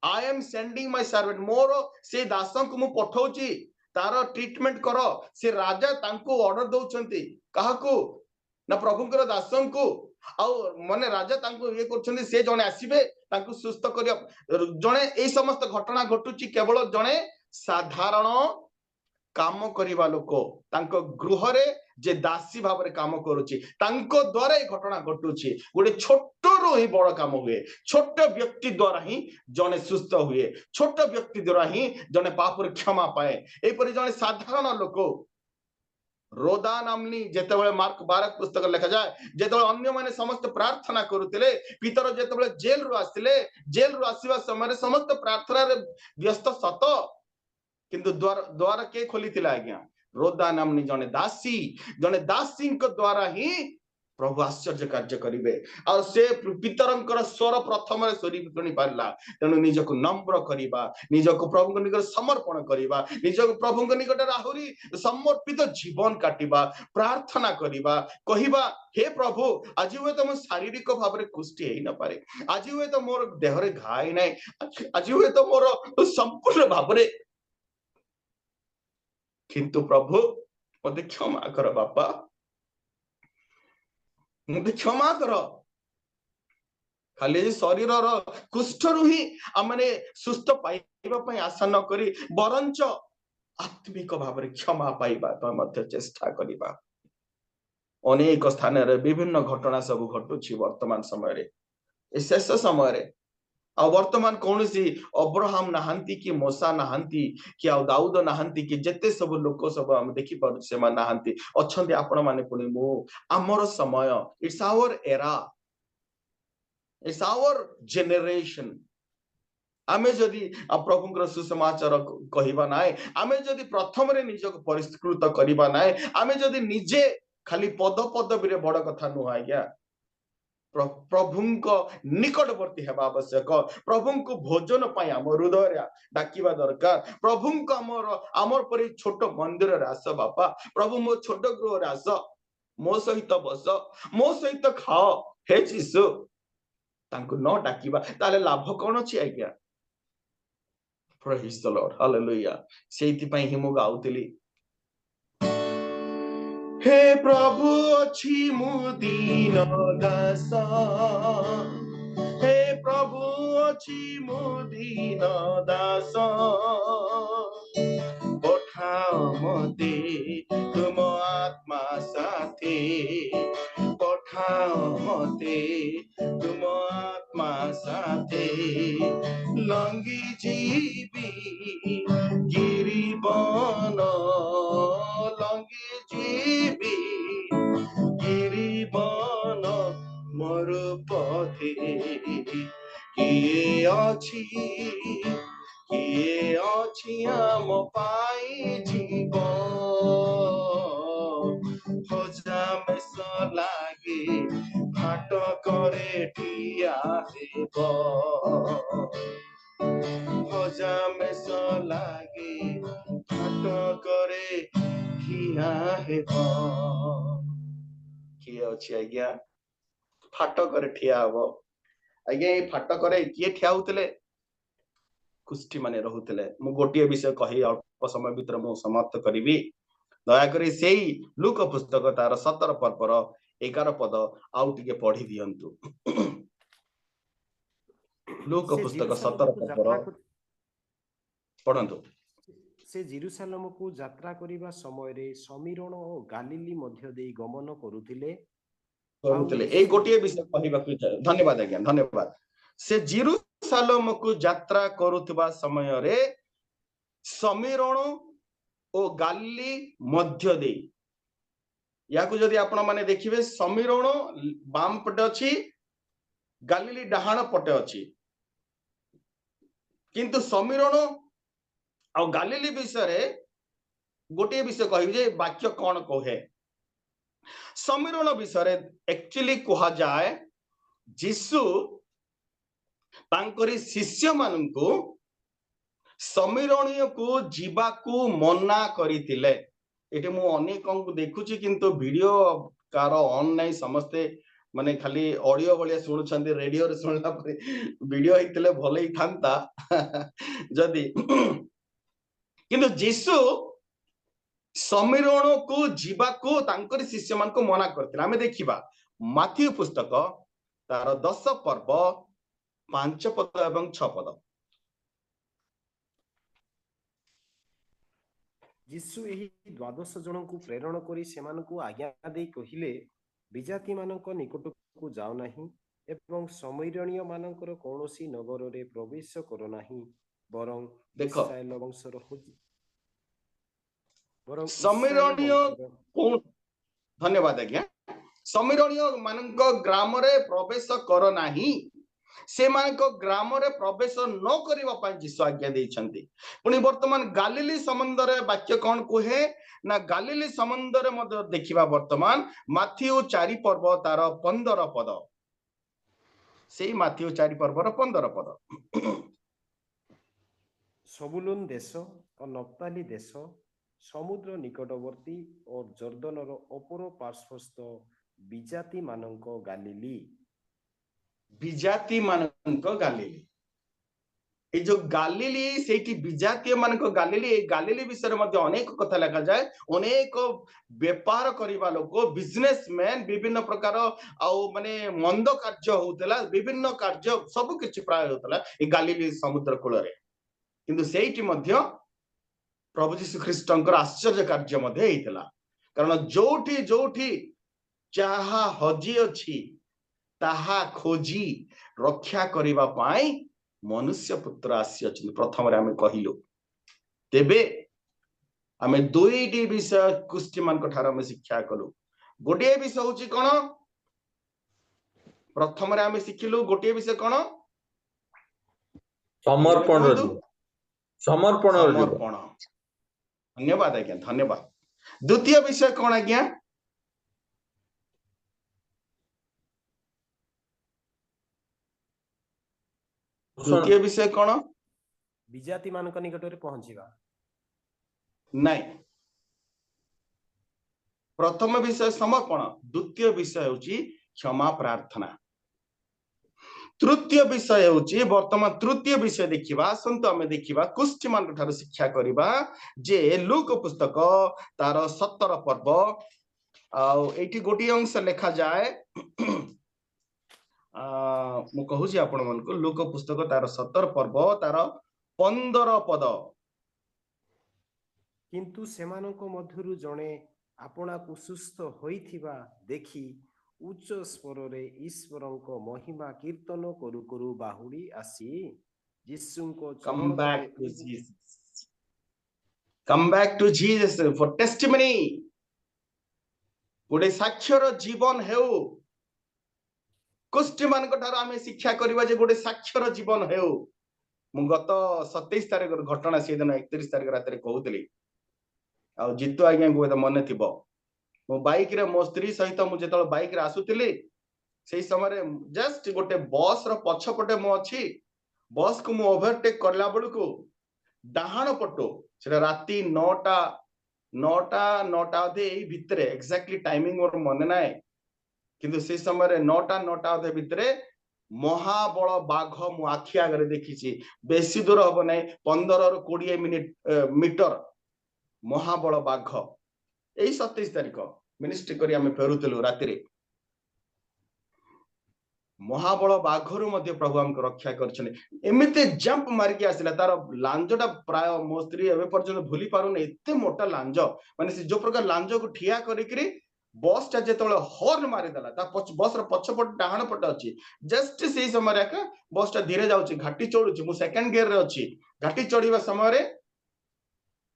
S4: I am sending my servant मोर से दासन को मु पठौची तार ट्रीटमेंट करो से राजा तांको ऑर्डर दउछंती काहाकू ना प्रभुंकर दासन को आउ माने राजा तांको ये करछंती से जने आसीबे तांको सुस्थ करिया जने ए समस्त घटना घटुची केवल जने साधारण काम करिवा लोक तांको गृह रे जे दासी भाव रे काम करूची तांको द्वारा ए घटना घटुची गोटे छोट रो ही बड़ काम हुए छोट व्यक्ति द्वारा ही जने सुस्थ हुए छोट व्यक्ति द्वारा ही जने पाप रे क्षमा पाए ए परि जने साधारण लोक रोदा नामनी जेतेबेले मार्क 12 पुस्तक लिखा जाए जेतेबेले अन्य माने समस्त प्रार्थना करूतिले पितर जेतेबेले जेल रु आसीवा समय समस्त प्रार्थना रे व्यस्त सत किंतु द्वार के खोली थिला आज्ञा रोदा नामनी जने दासी को द्वारा ही प्रभु आश्चर्य कार्य करिवे और से पितरंकर स्वर प्रथम रे सुनी पारला तेणु निजको नम्र करिबा निजको प्रभु निकट समर्पण करिबा निजको प्रभु निकट आहुरी समर्पित जीवन काटिबा प्रार्थना करिबा कहिबा हे प्रभु आज हुए तो मो शारीरिक भाव रे कुष्ठी हेई न पारे आज हुए तो मोर देह रे घाई नै आज हुए तो मोर संपूर्ण भाव रे किंतु प्रभु मते क्षमा कर बापा मुझे क्षमा कर खाली शरीर कुष्ठ रु ही आमने सुस्थ पाइबा आशा न करी बरंच आत्मिक भाव रे क्षमा पाइबा मध्य चेष्टा करिबा। अनेक स्थान रे विभिन्न घटना सब घटुछि वर्तमान समय रे ए शेष समय रे आ वर्तमान कौन सी अब्राहम नहांती कि मोसा नहांती कि आ दाऊद नहांती कि जेते सब लोक सब हम देखि पारु से मान नहांती अछंती आपण माने पुनी मु हमर समय it's our era it's our generation आमे जदि प्रभुंकर सुसमाचार कहिबा नाय आमे जदि प्रथम रे निजक परिष्कृत करिबा नाय आमे जदि निजे खाली पद पदवी रे बड़ कथा नु आज्ञा प्रभुंक निकटवर्ती हेबा आवश्यक प्रभुंक भोजन पाई आम हृदय डाकिबा दरकार प्रभुंक आमर परि छोट मंदिर रे आस बापा प्रभु मो छोट गृह रे आस मो सहित बस मो सहित खाओ हे जीसु तांको न डाकिबा ताले लाभ कोन अछि आज्ञा। प्रेज द लॉर्ड हालेलुया सेति पई हिमो गाउतली हे प्रभु अछि मुदीन दास हे प्रभु अछि मुदीन दास पठाओ मते तुम आत्मा साथे पठाओ मते तुम आत्मा साथे लंगी जीवी गिरिबन लंगी जीवी गिरिबन मोर पथे किए अछि आम पाई जीवन हजामेस लागे फाट करे ठिया हेब हजामेस लागे फाट करे ठिया हेब किए अछि आज्ञा फाट करे ठिया हब आज्ञा ए फाट करे किए ठिया होतले कुष्ठी माने रहुतले मु गोटिए विषय कहि अल्प समय भीतर मु समाप्त करिवि दया करी सेही लूक पुस्तक तार 17 पर्वर 11 पद आउ टिके पढ़ी दियंतु। ଲୁକ
S1: ସେ
S4: ପୁସ୍ତକ 17
S1: ଜିରୁସାଲେମକୁ
S4: ପର୍ବର
S1: ଯାତ୍ରା କରି-
S4: ପଢନ୍ତୁ।
S1: ସେ ଜିରୁସାଲେମକୁ ଯାତ୍ରା କରିବା ସମୟରେ ସମୀରଣ ଓ ଗାଲିଲି ମଧ୍ୟ ଦେଇ ଗମନ କରୁଥିଲେ।
S4: କରୁଥିଲେ ଏଇ ଗୋଟିଏ ବିଷୟ କହିବାକୁ ଚାହେଁ। ଧନ୍ୟବାଦ ଆଜ୍ଞା, ଧନ୍ୟବାଦ। ସେ ଜିରୁସାଲେମକୁ ଯାତ୍ରା କରୁଥିବା ସମୟରେ ସମୀରଣ ଓ ଗାଲିଲି ମଧ୍ୟ ଦେଇ, ୟାକୁ ଯଦି ଆପଣ ମାନେ ଦେଖିବେ ସମୀରଣ ବାମ ପଟେ ଅଛି, ଗାଲିଲି ଡାହାଣ ପଟେ ଅଛି। କିନ୍ତୁ ସମୀରଣ ଆଉ ଗାଲିଲି ବିଷୟରେ ଗୋଟିଏ ବିଷୟ କହିବି ଯେ ବାକ୍ୟ କଣ କହେ। ସମୀରଣ ବିଷୟରେ एक्चुअली କୁହାଯାଏ ଯୀଶୁ ତାଙ୍କରି ଶିଷ୍ୟ ମାନଙ୍କୁ ସମୀରଣୀୟକୁ ଯିବାକୁ ମନା କରିଥିଲେ। ଏଠି ମୁଁ ଅନେକଙ୍କୁ ଦେଖୁଛି କିନ୍ତୁ ଭିଡିଓ କାର ଅନ୍ ନାହିଁ, ସମସ୍ତେ ମାନେ ଖାଲି ଅଡିଓ ଭଳିଆ ଶୁଣୁଛନ୍ତି, ରେଡିଓରେ ଶୁଣିଲା ପରେ ଭିଡିଓ ହେଇଥିଲେ ଭଲ ହେଇଥାନ୍ତା ଯଦି। କିନ୍ତୁ ଯୀଶୁ ସମୀରଣକୁ ଯିବାକୁ ତାଙ୍କରି ଶିଷ୍ୟମାନଙ୍କୁ ମନା କରିଥିଲେ। ଆମେ ଦେଖିବା ମାଥିଉ ପୁସ୍ତକ ତାର 10 ପର୍ବ 5 ପଦ ଏବଂ 6 ପଦ।
S1: ଯୀଶୁ ଏହି 12 ଜଣଙ୍କୁ ପ୍ରେରଣ କରି ସେମାନଙ୍କୁ ଆଜ୍ଞା ଦେଇ କହିଲେ, ବିଜାତି ମାନଙ୍କ ନିକଟକୁ ଯାଅ ନାହିଁ ଏବଂ ସମୀରଣୀୟ ମାନଙ୍କର କୌଣସି ନଗରରେ ପ୍ରବେଶ କର ନାହିଁ, ବରଂ
S4: ଦେଖ
S1: ଇସ୍ରାଏଲ ବଂଶର
S4: ସମୀରଣୀୟ କୋଣ, ଧନ୍ୟବାଦ ଆଜ୍ଞା। ସମୀରଣୀୟ ମାନଙ୍କ ଗ୍ରାମରେ ପ୍ରବେଶ କର ନାହିଁ, ସେମାନଙ୍କ ଗ୍ରାମରେ ପ୍ରବେଶ ନ କରିବା ପାଇଁ ଯୀଶୁ ଆଜ୍ଞା ଦେଇଛନ୍ତି। ପୁଣି ବର୍ତ୍ତମାନ ଗାଲିଲି ସମୁଦ୍ରରେ ବାକ୍ୟ କଣ କୁହେ ନା, ଗାଲିଲି ସମୁଦ୍ରରେ ମଧ୍ୟ ଦେଖିବା ବର୍ତ୍ତମାନ ମାଥିଉ 4 ପର୍ବ ତାର 15 ପଦ। ସେଇ ମାଥିଉ 4 ପର୍ବର 15 ପଦ।
S1: ସବୁଲୁନ ଦେଶ ଓ ନପ୍ତାଲି ଦେଶ, ସମୁଦ୍ର ନିକଟବର୍ତ୍ତୀ ଓ ଜର୍ଦ୍ଦନର ଅପର ପାର୍ଶ୍ୱସ୍ଥ ବିଜାତି ମାନଙ୍କ ଗାଲିଲି।
S4: ବିଜାତି ମାନଙ୍କ ଗାଲିଲି, এই ଯୋଉ ଗାଲିଲି ସେଇଠି ବିଜାତୀୟ ମାନଙ୍କ ଗାଲିଲି, এই ଗାଲିଲି ବିଷୟରେ ମଧ୍ୟ ଅନେକ କଥା ଲେଖାଯାଏ। ଅନେକ ବେପାର କରିବା ଲୋକ, ବିଜନେସମ୍ୟାନ, ବିଭିନ୍ନ ପ୍ରକାର ଆଉ ମାନେ ମନ୍ଦ କାର୍ଯ୍ୟ ହଉଥିଲା, ବିଭିନ୍ନ କାର୍ଯ୍ୟ ସବୁ କିଛି ପ୍ରାୟ ହଉଥିଲା এই ଗାଲିଲି ସମୁଦ୍ର କୂଳରେ। କିନ୍ତୁ ସେଇଠି ମଧ୍ୟ ପ୍ରଭୁ ଯୀଶୁ ଖ୍ରୀଷ୍ଟଙ୍କର ଆଶ୍ଚର୍ଯ୍ୟ କାର୍ଯ୍ୟ ମଧ୍ୟ ହେଇଥିଲା। କାରଣ ଯୋଉଠି ଯୋଉଠି ଯାହା ହଜି ଅଛି ତାହା ଖୋଜି ରକ୍ଷା କରିବା ପାଇଁ ମନୁଷ୍ୟ ପୁତ୍ର ଆସିଅଛନ୍ତି। ପ୍ରଥମରେ ଆମେ କହିଲୁ, ତେବେ ଆମେ ଦୁଇଟି ବିଷୟ କୁଷ୍ଟି ମାନଙ୍କ ଠାରୁ ଆମେ ଶିକ୍ଷା କଲୁ। ଗୋଟିଏ ବିଷୟ ହଉଛି କଣ, ପ୍ରଥମରେ ଆମେ ଶିଖିଲୁ ଗୋଟିଏ ବିଷୟ କଣ,
S5: ସମର୍ପଣ।
S4: ସମର୍ପଣ। ଧନ୍ୟବାଦ ଆଜ୍ଞା, ଧନ୍ୟବାଦ। ଦ୍ୱିତୀୟ ବିଷୟ କଣ ଆଜ୍ଞା, ଦ୍ୱିତୀୟ ବିଷୟ କଣ,
S1: ବିଜାତି ମାନଙ୍କ ନିକଟରେ ପହଞ୍ଚିବା।
S4: ନାଇଁ, ପ୍ରଥମ ବିଷୟ ସମର୍ପଣ, ଦ୍ୱିତୀୟ ବିଷୟ ହେଉଛି କ୍ଷମା ପ୍ରାର୍ଥନା। ତୃତୀୟ ବିଷୟ ହେଉଛି, ବର୍ତ୍ତମାନ ତୃତୀୟ ବିଷୟ ଦେଖିବା। ଆସନ୍ତୁ ଆମେ ଦେଖିବା କୁଷ୍ଟି ମାନଙ୍କ ଠାରୁ ଶିକ୍ଷା କରିବା ଯେ ଲୁକ ପୁସ୍ତକ ତାର 17 ପର୍ବ, ଆଉ ଏଇଠି ଗୋଟିଏ ଅଂଶ ଲେଖାଯାଏ। ମୁଁ କହୁଛି ଆପଣ ମାନଙ୍କୁ, ଲୁକ ପୁସ୍ତକ ତାର 17 ପର୍ବ ତାର 15 ପଦ।
S1: କିନ୍ତୁ ସେମାନଙ୍କ ମଧ୍ୟରୁ ଜଣେ ଆପଣାକୁ ସୁସ୍ଥ ହୋଇଥିବା ଦେଖି ଉଚ୍ଚ ସ୍ୱରରେ ଈଶ୍ୱରଙ୍କ ମହିମା କୀର୍ତ୍ତନ କରୁ କରୁ ବାହୁଡ଼ି ଆସି ଯୀଶୁଙ୍କ
S4: Come
S1: ଚରଣ
S4: back
S1: ତଳେ
S4: to Jesus. Come back to Jesus for testimony. ଗୋଟେ ସାକ୍ଷ୍ୟର ଜୀବନ ହେଉ। କୁଷ୍ଟି ମାନଙ୍କ ଠାରୁ ଆମେ ଶିକ୍ଷା କରିବା ଯେ ଗୋଟେ ସାକ୍ଷ୍ୟର ଜୀବନ ହେଉ। ମୁଁ ଗତ 27 ତାରିଖର ଘଟଣା ସେଦିନ 31 ତାରିଖ ରାତିରେ କହୁଥିଲି, ଆଉ ଜିତୁ ଆଜ୍ଞାଙ୍କୁ ବୋଧେ ମନେ ଥିବ। ମୋ ବାଇକରେ ମୋ ସ୍ତ୍ରୀ ସହିତ ମୁଁ ଯେତେବେଳେ ବାଇକରେ ଆସୁଥିଲି, ସେଇ ସମୟରେ ଜଷ୍ଟ ଗୋଟେ ବସ ର ପଛପଟେ ମୁଁ ଅଛି। ବସ୍ କୁ ମୁଁ ଓଭରଟେକ୍ କଲା ବେଳକୁ ଡାହାଣ ପଟୁ, ସେଟା ରାତି 9ଟା ଅଧେ ଏଇ ଭିତରେ, ଏକ୍ସାକ୍ଟଲି ଟାଇମିଂ ମୋର ମନେ ନାହିଁ, କିନ୍ତୁ ସେଇ ସମୟରେ 9ଟା ଅଧେ ଭିତରେ ମହାବଳ ବାଘ ମୁଁ ଆଖି ଆଗରେ ଦେଖିଛି। ବେଶୀ ଦୂର ହବ ନାହିଁ, 15ରୁ 20 ମିଟର ମହାବଳ ବାଘ। ଏଇ 27 ତାରିଖ ମିନିଷ୍ଟ୍ରି କରି ଆମେ ଫେରୁଥିଲୁ ରାତିରେ। महाबल बाघरू मध्य प्रभु हमको रक्षा करछने एमिते जंप मारिकी आसिला तार लांजटा प्राय मो स्त्री एबे पर्यंत भूली पारुने एते मोटा लांज माने से जो प्रकार लांज को ठिया करिकरी बस टा जेतले हॉर्न मारी देला ता बस र पछपट डाहण पट अछि जस्ट सेही समय रे बस टा धीरे जाउची घाटी चढुची मु सेकंड गियर रे अछि घाटी चढीबा समय रे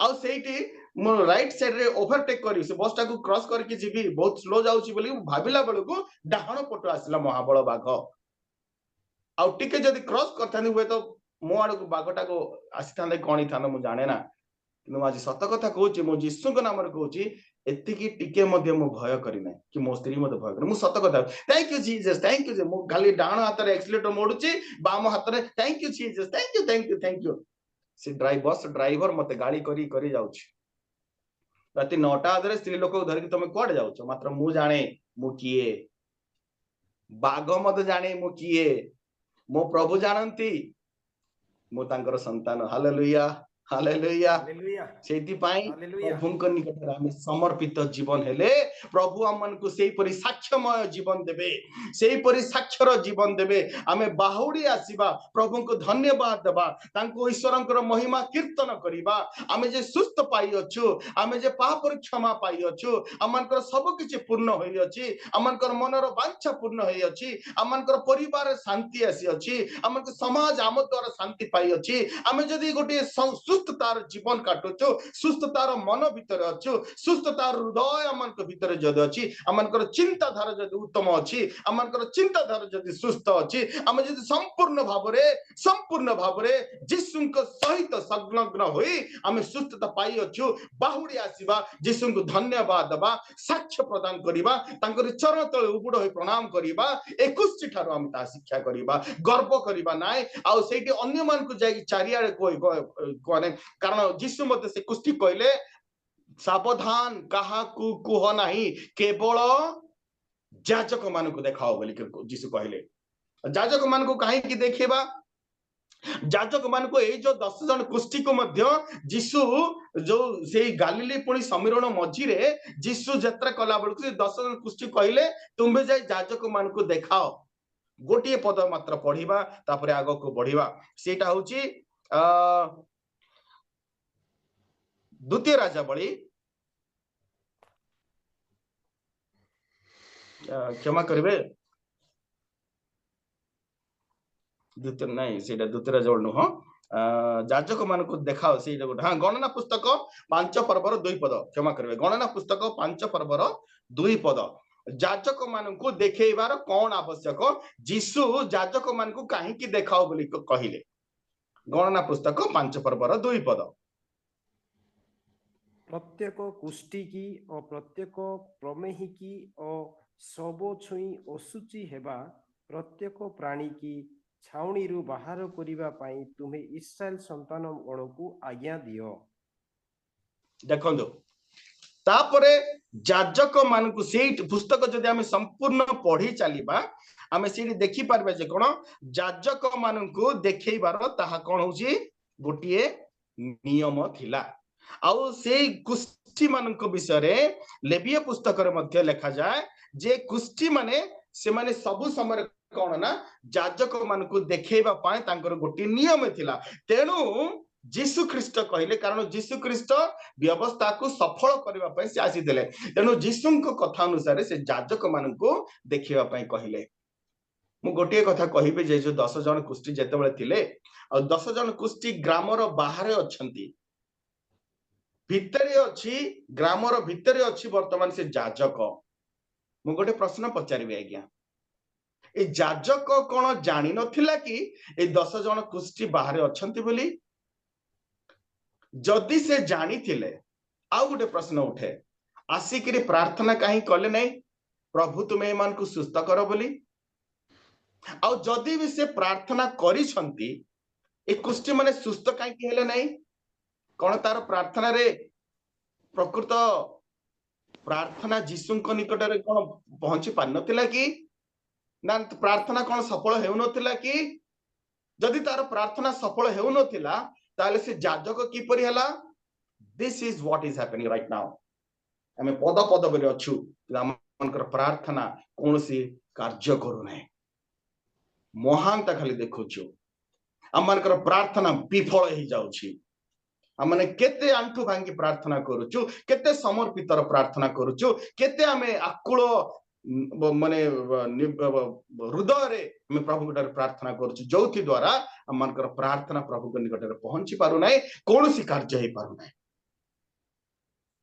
S4: आ सेठी मो राइट साइड रे ओवरटेक करी से बस टा को क्रॉस करके जीबी बहुत स्लो जाउची बोली भाबिला बेलु को डाहण पट आसिला महाबल बाघ आ टिके जदी क्रॉस करथानी हुए तो मो आड़ को बाघटा को आसी कौन था मु जाने ना कि आज सत कथा कहूँ मो जीशु नाम कहूँ एतिकी टिके मध्य मु भय करिना कि मो स्त्री मते भय कर मु सत कथा thank you Jesus thank you मु खाली डाण हाथ रे एक्सीलेटर मोडुची बाम हाथ रे thank you Jesus thank you thank you thank you से बस ड्राइवर मते गाड़ी करी करी जाउची राति 9टा आदरे स्त्री लोक धरिक तमे कोड जाउछ मात्र मु जाने मु किए बाघ मते जाने मु किए मो प्रभु जानती मो तांकर संतान हालेलुया हालेलुया
S1: हालेलुया
S4: सेति पाई
S1: हालेलुया
S4: प्रभुଙ୍କ निकटରେ ଆମେ समर्पित जीवन हेले प्रभु हमनको सेही परि साक्ष्यमय जीवन देबे सेही परि साक्षर जीवन देबे आमे बाहुडी आसीबा प्रभुଙ୍କୁ धन्यवाद देबा तांको ईश्वरଙ୍କର महिमा कीर्तन करिबा आमे जे सुस्त पाई अछु आमे जे पापर क्षमा पाई अछु हमनकर सब किछि पूर्ण होई अछि हमनकर मनर वांछा पूर्ण होई अछि हमनकर परिवार शांति आसी अछि हमनकर समाज आम द्वारा शांति पाई अछि आमे जदी गोटे सुस्थतार जीवन काटुछु सुस्थतार मन भितर अछु सुस्थतार हृदय हमनकर भितर जदी अछि हमनकर चिंताधारा जदी उत्तम अछि हमनकर चिंताधारा जदी सुस्थ अछि हम जदी संपूर्ण भाबरे जीशुଙ୍କ सहित संलग्न होई आमे सुस्थता पाई अछु बाहुडी आसीबा जीशुଙ୍କୁ धन्यवाद देबा साक्ष्य प्रदान करिबा तांकर चरण तळे उबुड होई प्रणाम करिबा 21 ठारो हम ता शिक्षा करिबा गर्व करिबा नाय आ सेठी अन्य मान को जाई चारियाळे कोने कारण जीशु मते से कुस्ती कहले सावधान कहा को कुह नाही केवल जाजक मान को देखाओ बोली जीशु कहले जाजक मान को काहे की देखेबा जाजक मान को ए जो 10 जन कुष्ठी को मध्य जीशु जो से गालिली पुणी समीरण मझी रे जीशु यात्रा कला बेलू से 10 जन कुष्ठी कहले तुम्बे जाई जाजक मान को देखाओ गोटे पद मात्र पढ़िबा तापरे आगो को बढ़िबा सेटा होची द्वितीय राजावली क्षमा करिवे द्वितीय नहीं सेटा द्वितीय राजावली नुह जाजक मान को देखाओ सेटा गोटे हाँ गणना पुस्तक 5 पर्वर 2 पद क्षमा करिवे गणना पुस्तक 5 पर्वर 2 पद जाजक मान को देखेबार कौन आवश्यक जीशु जाजक मान को काहे की देखाओ बोली कहिले गणना पुस्तक 5 पर्वर 2 पद
S1: प्रत्येक कुष्ठी की और प्रत्येक प्रमेही की और सब छुई असुचि हेबा प्रत्येक प्राणी की छाउणी रु बाहर करिबा पाई तुम्हें इस्राएल संतान गण को आज्ञा दियो
S4: देखंदो तापरे जाजक मान को से पुस्तक जदि आमे संपूर्ण पढ़ी चलीबा आमे सेठी देखि पारबे जे कोन जाजक मान को देखैबार ताहा कोन होची गोटिए नियम थिला आउ से कुष्ठी मान विषय रे लेविय पुस्तक रे मध्य लिखा जाए जे कुष्ठी माने से माने सब समय कोन ना जाजक मान को देखैबा पाए तांकर गोटी नियम थिला तेनु जीशु ख्रीष्ट कहले कारण जीशु ख्रीष्ट व्यवस्था को सफल करबा पय से आसी देले तेनु जीशुଙ୍କ कथा अनुसार से जाजक मान को देखिबा पय कहले मु गोटे कथा कहिबे जे जो 10 जन कुष्ठी जेतेबेले थिले और 10 जन कुष्ठी ग्रामर बाहर अछंती भितरे अछि ग्रामर भितरे अछि वर्तमान से जाजक मु गोटे प्रश्न पचारिबे आज्ञा ए जाजक कोन जानि नथिला कि ए 10 जन कुष्ठी बाहर अछंती बोली जदि से जानी थिले आउ गोटे प्रश्न उठे आसिकरी प्रार्थना काहे कले नै प्रभु तुमे मान को सुस्थ करो बोली आउ जदि भी से प्रार्थना करी छंती ए कुष्ठी माने सुस्थ काहे कि हेले नै कोन तार प्रार्थना रे प्रकृत प्रार्थना जीशुଙ୍କ निकटरे कोन पहुंची पार नथिला कि ना प्रार्थना कोन सफल हेउ नथिला कि जदि तार प्रार्थना सफल हेउ नथिला ताले से जाजक की परि हला this is what is happening right now हमें पद बरे अछु हमनकर प्रार्थना कोनसी कार्य करू नै महानता खाली देखुछु आमनकर प्रार्थना विफल ही जाउछि आमने केते आंठु भांगी प्रार्थना करूछु केते समर्पित प्रार्थना करूछु केते आमे आकुल माने हृदय रे आमे प्रभु ठारे प्रार्थना करूछु जोथि द्वारा आमनकर प्रार्थना प्रभु के निकट रे पहुंची पारु नै कोनोसी कार्य हे पारु नै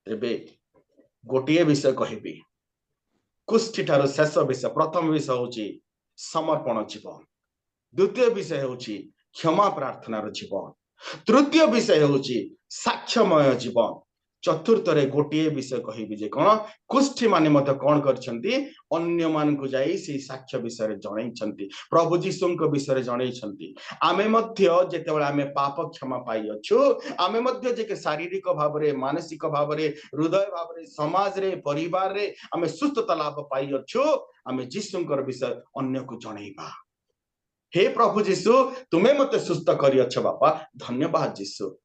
S4: एबे गोटिए विषय कहबी कुष्ठी ठारो शेष विषय प्रथम विषय होची समर्पण जीवन द्वितीय विषय होची क्षमा प्रार्थनार जीवन तृतीय विषय होची साक्ष्यमय जीवन चतुर्थ रे गोटिए विषय कहबी जे कोन कुष्ठी माने मते कोन करछंती अन्य मान को जाई से साक्ष्य विषय रे जणैछंती प्रभु जीशुଙ୍କ विषय रे जणैछंती आमे मध्य जेतेबेला आमे पाप क्षमा पाई अछु आमे मध्य जे के शारीरिक भाव रे मानसिक भाव रे हृदय भाव रे समाज रे परिवार रे आमे सुस्थता लाभ पाई अछु आमे जीशुଙ୍କର विषय अन्य को जणैबा हे प्रभु जीशु तुमे मते सुस्थ करी अछ बापा धन्यवाद जीशु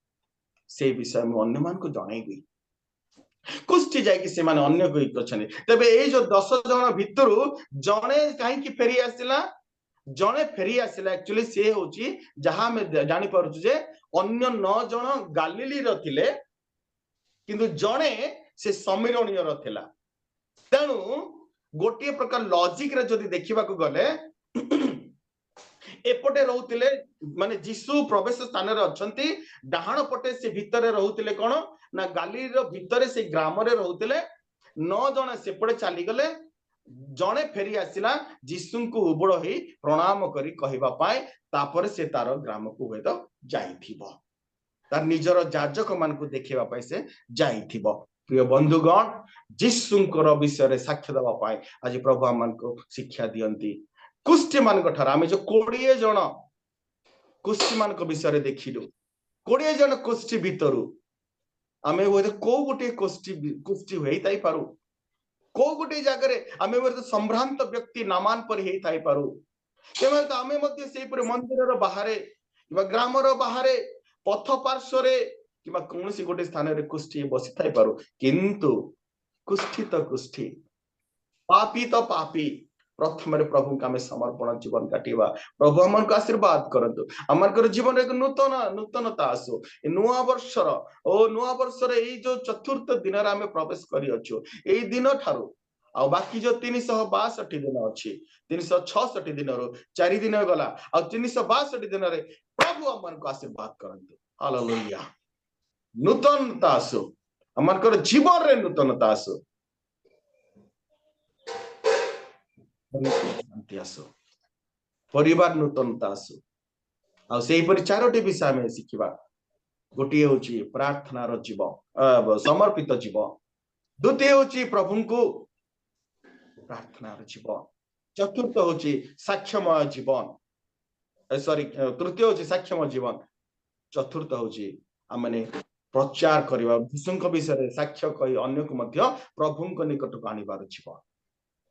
S4: से विषय में अन्य मान को जणैबी कुष्ठी जाय कि से माने अन्य को इकछने तबे ए जो 10 जण भितरु जणे काहे कि फेरी आसिला जणे फेरी आसिला एक्चुअली से होची जहां में जानि परछु जे अन्य 9 जण गालिली रो थिले किंतु जणे से समीरणीय रो थिला तेनु गोटिए प्रकार लॉजिक रे जदी देखिबा को गले एपटे रहउतिले माने जीसु प्रवेश स्थान रे अछंती डाहाण पटे से भितरे रहउतिले कोन ना गाली रो भितरे से ग्राम रे रहउतिले 9 जण सेपटे चली गले जणे फेरी आसिला जीसु को उबड़ ही प्रणाम करी कहिबा पाए तापर से तार ग्राम को होय तो जाईथिबो तार निजर याजक मान को देखिबा पाए से जाईथिबो प्रिय बंधुगण जीसुଙ୍କର विषय रे साक्ष्य देबा पाए आज प्रभु हमन को शिक्षा दियंती कुष्ठी मान ठार आमे जो 20 जण कुष्ठी मान विषय देखिलु 20 जण कुष्ठी भितरु आमे वो को गोटे कुष्ठी होई ताई पारू को गोटे जगह रे आमे वो संभ्रांत व्यक्ति नामान पर हेई ताई पारू केवल तो आमे मध्ये सेही पर मंदिर रो बाहरे किबा ग्राम रो बाहरे पथ पार्श्व रे किबा कोनसी गोटे स्थान रे कुष्ठी बसी थाई पारू किंतु कुष्ठी तो कुष्ठी पापी तो पापी प्रथम प्रभु का समर्पण जीवन काटिबा प्रभु हमन को आशीर्वाद करंतु हमन जीवन एक नूतनता आसो नुआ वर्षर नुआ वर्षर ए जो चतुर्थ दिन रे हमें प्रवेश करी अछु ए दिन ठारू आ बाकी जो 362 दिन अछि 366 दिन रो 4 दिन गला आ 362 दिन रे प्रभु हमन को आशीर्वाद करंतु हालेलुया नूतनता आसो हमन जीवन रे नूतनता आसो शांति आसो परिवार नूतनता आसो आ सेही परि चारोटी विषय में शिखिबा गोटिए होची प्रार्थना रो जीवन समर्पित जीवन द्वितीय होची प्रभु को प्रार्थना रो जीवन चतुर्थ होची साक्ष्यमय जीवन सॉरी तृतीय होची साक्ष्यमय जीवन चतुर्थ होची हमने प्रचार करबा विष्णुଙ୍କ विषय साक्ष्य कहि अन्य को मध्य प्रभुଙ୍କ निकट को आनिबार जीवन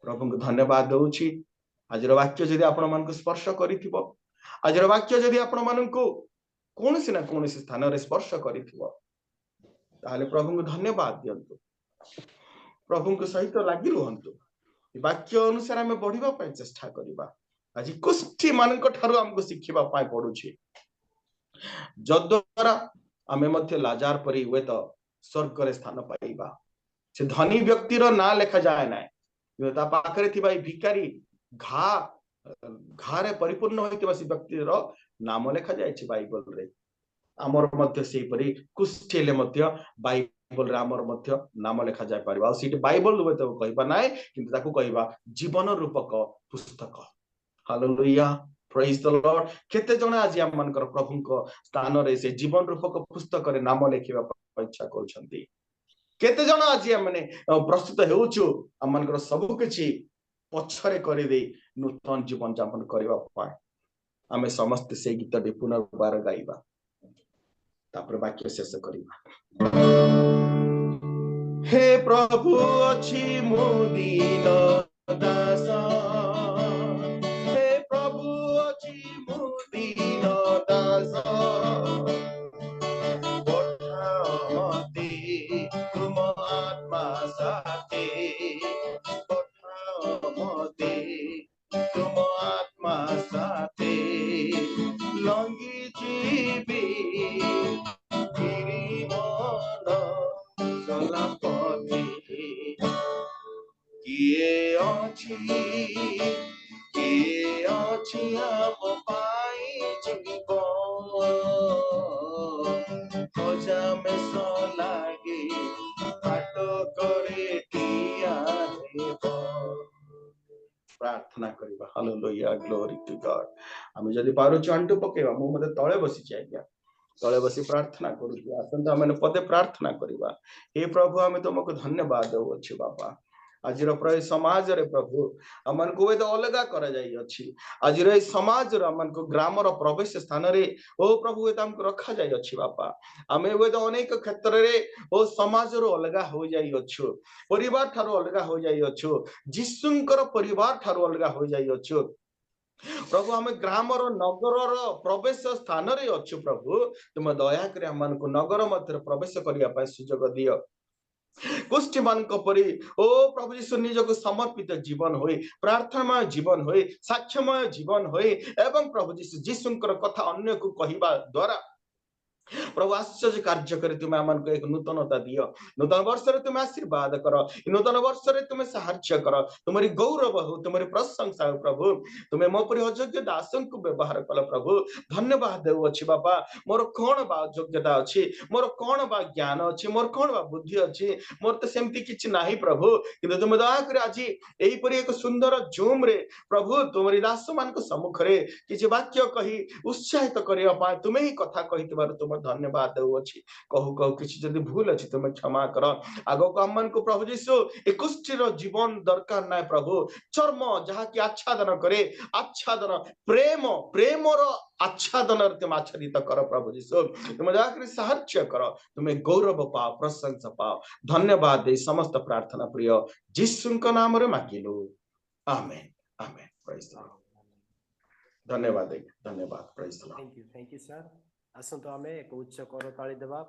S4: प्रभु को धन्यवाद दउछि आज वाक्य जदि आपण मान को स्पर्श करिथिबो आज वाक्य जदि आपण मान को कोनसी ना कोनसी स्थान रे स्पर्श करिथिबो ताले प्रभु को धन्यवाद दियंतु प्रभु को सहित लागि रहंतु वाक्य अनुसार हमें बढ़िबा पय चेष्टा करिबा आज कुष्ठी मान को ठारो हमको शिखिबा पय पडुछि जद्वारा हमें मध्य लाजार परि हुए तो स्वर्ग रे स्थान पाइबा से धनी व्यक्ति रो ना लेखा जाय ना ता पाखरे थिबा भिकारी घारे परिपूर्ण होइतिबा से व्यक्ति रो नाम लेखा जाय छि बाइबल रे हमर मध्य सेही परि कुष्ठीले मध्य बाइबल रे हमर मध्य नाम लेखा जाय परिबा आ सीट बाइबल दुबे तो कहबा नाय किंतु ताकू कहबा जीवन रूपक पुस्तक हालेलुया प्रेज द लॉर्ड केते जण आज हमनकर प्रभुଙ୍କ स्थान रे से जीवन रूपक पुस्तक रे नाम लेखिबा इच्छा करछंती केते जण आज माने प्रस्तुत हेउछु हमनकर सब किछि पछरे करि दे नूतन जीवन यापन करबा पाए हमें समस्त से गीत दे पुनर्बार गाइबा तापर वाक्य शेष करिबा हे प्रभु अछि मोदीन दास हे प्रभु अछि मोदीन दास तुम आत्मा साथे तुम आत्मा साथे କିଏ ଅଛି ଆମ ପାଇଁ ଯିବ ଖୋଜା ମେଷ ଲାଗି ପାଟ କରି ଠିଆ ହେବ। ପ୍ରାର୍ଥନା କରିବା। ହାଲେଲୁୟା, ଗ୍ଲୋରି ଟୁ ଗଡ୍। ଆମେ ଯଦି ପାରୁଛୁ ଆଣ୍ଠୁ ପକେଇବା। ମୁଁ ମଧ୍ୟ ତଳେ ବସିଛି ଆଜ୍ଞା, ତଳେ ବସି ପ୍ରାର୍ଥନା କରୁଛି। ଆସନ୍ତୁ ଆମେ ପଦେ ପ୍ରାର୍ଥନା କରିବା। ହେ ପ୍ରଭୁ, ଆମେ ତୁମକୁ ଧନ୍ୟବାଦ ଦେଉଅଛୁ ବାପା। ଆଜିର ପ୍ରାୟ ସମାଜରେ ପ୍ରଭୁ ଆମମାନଙ୍କୁ ହୁଏତ ଅଲଗା କରାଯାଇଅଛି। ଆଜିର ଏଇ ସମାଜର ଆମମାନଙ୍କୁ ଗ୍ରାମର ପ୍ରବେଶ ସ୍ଥାନରେ ଓ ପ୍ରଭୁ ହୁଏତ ଆମକୁ ରଖାଯାଇଅଛି ବାପା। ଆମେ ହୁଏତ ଅନେକ କ୍ଷେତ୍ରରେ ଓ ସମାଜରୁ ଅଲଗା ହୋଇଯାଇଅଛୁ, ପରିବାର ଠାରୁ ଅଲଗା ହୋଇଯାଇଅଛୁ, ଯୀଶୁଙ୍କର ପରିବାର ଠାରୁ ଅଲଗା ହୋଇଯାଇଅଛୁ ପ୍ରଭୁ। ଆମେ ଗ୍ରାମର ନଗରର ପ୍ରବେଶ ସ୍ଥାନରେ ଅଛୁ ପ୍ରଭୁ। ତୁମେ ଦୟାକରି ଆମମାନଙ୍କୁ ନଗର ମଧ୍ୟରେ ପ୍ରବେଶ କରିବା ପାଇଁ ସୁଯୋଗ ଦିଅ। ଗୋଷ୍ଠୀ ମାନଙ୍କ ପରି ଓ ପ୍ରଭୁ ଯୀଶୁ ନିଜକୁ ସମର୍ପିତ ଜୀବନ ହୋଇ, ପ୍ରାର୍ଥନାମୟ ଜୀବନ ହୋଇ, ସାକ୍ଷ୍ୟମୟ ଜୀବନ ହୋଇ ଏବଂ ପ୍ରଭୁ ଯୀଶୁଙ୍କର କଥା ଅନ୍ୟକୁ କହିବା ଦ୍ୱାରା ପ୍ରଭୁ ଆଶ୍ଚର୍ଯ୍ୟ କାର୍ଯ୍ୟ କରି ତୁମେ ଆମମାନଙ୍କୁ ଏକ ନୂତନତା ଦିଅ। ନୂତନ ବର୍ଷରେ ତୁମେ ଆଶୀର୍ବାଦ କର। ନୂତନ ବର୍ଷରେ ତୁମେ ସାହାଯ୍ୟ କର। ତୁମରି ଗୌରବ ହଉ, ତୁମରି ପ୍ରଶଂସା ହଉ ପ୍ରଭୁ। ତୁମେ ମୋ ପରି ଅଯୋଗ୍ୟ ଦାସଙ୍କୁ ବ୍ୟବହାର କଲ ପ୍ରଭୁ। ଧନ୍ୟବାଦ ଦେଉଅଛି ବାପା। ମୋର କଣ ବା ଯୋଗ୍ୟତା ଅଛି, ମୋର କଣ ବା ଜ୍ଞାନ ଅଛି, ମୋର କଣ ବା ବୁଦ୍ଧି ଅଛି, ମୋର ତ ସେମିତି କିଛି ନାହିଁ ପ୍ରଭୁ। କିନ୍ତୁ ତୁମେ ଦୟାକରି ଆଜି ଏହିପରି ଏକ ସୁନ୍ଦର ଜୁମରେ ପ୍ରଭୁ ତୁମରି ଦାସ ମାନଙ୍କ ସମ୍ମୁଖରେ କିଛି ବାକ୍ୟ କହି ଉତ୍ସାହିତ କରିବା ପାଇଁ ତୁମେ ହିଁ କଥା କହିଥିବାରୁ ତୁମ ଧନ୍ୟବାଦ ଦେଉଅଛି। କହୁ କହୁ କିଛି ଯଦି ଭୁଲ ଅଛି ତୁମେ କ୍ଷମା କର। ଆଗକୁ ଆମମାନଙ୍କୁ ପ୍ରଭୁ ଯୀଶୁ ଏ କୁଷ୍ଠୀର ଜୀବନ ଦରକାର ନାହିଁ ପ୍ରଭୁ। ଚର୍ମ ଯାହାକି ଆଚ୍ଛାଦନ କରେ, ଆଚ୍ଛାଦନ ପ୍ରେମର ଆଚ୍ଛାଦନରେ ତୁମେ ଆଚ୍ଛାଦିତ କର ପ୍ରଭୁ ଯୀଶୁ। ତୁମେ ଦୟାକରି ସାହାଯ୍ୟ କର। ତୁମେ ଗୌରବ ପାଅ, ପ୍ରଶଂସା ପାଅ। ଧନ୍ୟବାଦ ଦେଇ ସମସ୍ତ ପ୍ରାର୍ଥନା ପ୍ରିୟ ଯୀଶୁଙ୍କ ନାମରେ ମାଗିଲୁ, ଆମେନ୍ ଆମେନ୍। Prize the Lord. ଧନ୍ୟବାଦ ଆଜ୍ଞା, ଧନ୍ୟବାଦ। Praise the lord.
S1: Thank you sir. ଆସନ୍ତୁ ଆମେ ଏକ ଉଚ୍ଚ କରତାଳି ଦେବା।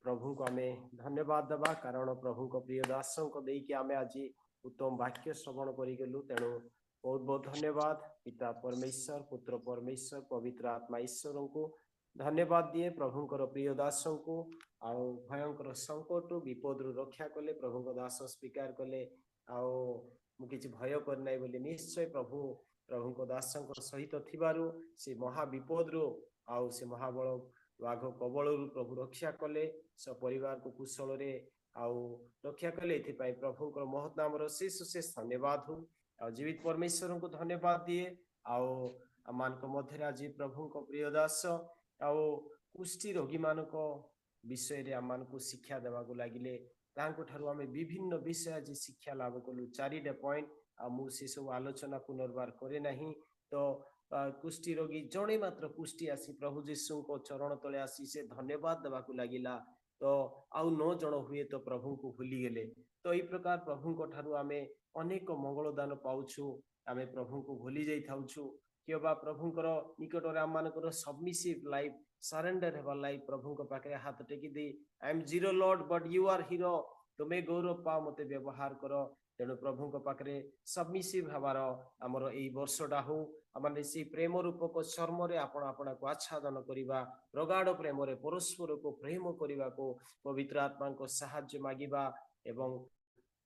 S1: ପ୍ରଭୁଙ୍କୁ ଆମେ ଧନ୍ୟବାଦ ଦେବା, କାରଣ ପ୍ରଭୁଙ୍କ ପ୍ରିୟ ଦାସଙ୍କ ଦେଇକି ଆମେ ଆଜି ଉତ୍ତମ ବାକ୍ୟ ଶ୍ରବଣ କରିଗଲୁ। ତେଣୁ ବହୁତ ବହୁତ ଧନ୍ୟବାଦ। ପିତା ପରମେଶ୍ୱର, ପୁତ୍ର ପରମେଶ୍ୱର, ପବିତ୍ର ଆତ୍ମା ଈଶ୍ୱରଙ୍କୁ ଧନ୍ୟବାଦ ଦିଏ। ପ୍ରଭୁଙ୍କର ପ୍ରିୟ ଦାସଙ୍କୁ ଆଉ ଭୟଙ୍କର ସଙ୍କଟରୁ ବିପଦରୁ ରକ୍ଷା କଲେ। ପ୍ରଭୁଙ୍କ ଦାସ ସ୍ୱୀକାର କଲେ ଆଉ ମୁଁ କିଛି ଭୟ କରିନାହିଁ ବୋଲି। ନିଶ୍ଚୟ ପ୍ରଭୁଙ୍କ ଦାସଙ୍କ ସହିତ ଥିବାରୁ ସେ ମହା ବିପଦରୁ ଆଉ ସେ ମହାବଳ ବାଘ କବଳରୁ ପ୍ରଭୁ ରକ୍ଷା କଲେ। ପରିବାରକୁ କୁଶଳରେ ଆଉ ରକ୍ଷା କଲେ। ଏଥିପାଇଁ ପ୍ରଭୁଙ୍କର ମହତ୍ ନାମର ଶେଷ ଧନ୍ୟବାଦ ହଉ। ଆଉ ଜୀବିତ ପରମେଶ୍ୱରଙ୍କୁ ଧନ୍ୟବାଦ ଦିଏ। ଆଉ ଆମମାନଙ୍କ ମଧ୍ୟରେ ଆଜି ପ୍ରଭୁଙ୍କ ପ୍ରିୟ ଦାସ ଆଉ କୁଷ୍ଠି ରୋଗୀ ମାନଙ୍କ ବିଷୟରେ ଆମମାନଙ୍କୁ ଶିକ୍ଷା ଦେବାକୁ ଲାଗିଲେ। ତାଙ୍କ ଠାରୁ ଆମେ ବିଭିନ୍ନ ବିଷୟ ଆଜି ଶିକ୍ଷା ଲାଭ କଲୁ। 4ଟା ପଏଣ୍ଟ। ଆଉ ମୁଁ ସେ ସବୁ ଆଲୋଚନା ପୁନର୍ବାର କରେ ନାହିଁ। ତ କୁଷ୍ଠି ରୋଗୀ ଜଣେ ମାତ୍ର କୁଷ୍ଠି ଆସି ପ୍ରଭୁ ଯୀଶୁଙ୍କ ଚରଣ ତଳେ ଆସି ସେ ଧନ୍ୟବାଦ ଦେବାକୁ ଲାଗିଲା। ତ ଆଉ 9 ଜଣ ହୁଏ ତ ପ୍ରଭୁଙ୍କୁ ଭୁଲିଗଲେ। ତ ଏଇ ପ୍ରକାର ପ୍ରଭୁଙ୍କ ଠାରୁ ଆମେ ଅନେକ ମଙ୍ଗଳ ଦାନ ପାଉଛୁ। ଆମେ ପ୍ରଭୁଙ୍କୁ ଭୁଲି ଯାଇଥାଉଛୁ। କିଏ ବା ପ୍ରଭୁଙ୍କର ନିକଟରେ ଆମମାନଙ୍କର ସବମିସିଭ ଲାଇଫ, ସରେଣ୍ଡର ହେବା ଲାଇଫ ପ୍ରଭୁଙ୍କ ପାଖରେ ହାତ ଟେକି ଦେଇ I am zero lord but you are hero, ତୁମେ ଗୌରବ ପାଅ, ମତେ ବ୍ୟବହାର କର। ତେଣୁ ପ୍ରଭୁଙ୍କ ପାଖରେ ସବମିସିଭ ହେବାର ଆମର ଏଇ ବର୍ଷଟା ହଉ। ଆମେ ସେଇ ପ୍ରେମ ରୂପକ ଚର୍ମରେ ଆପଣାକୁ ଆଚ୍ଛାଦନ କରିବା, ପ୍ରଗାଢ଼ ପ୍ରେମରେ ପରସ୍ପରକୁ ପ୍ରେମ କରିବାକୁ ପବିତ୍ର ଆତ୍ମାଙ୍କ ସାହାଯ୍ୟ ମାଗିବା ଏବଂ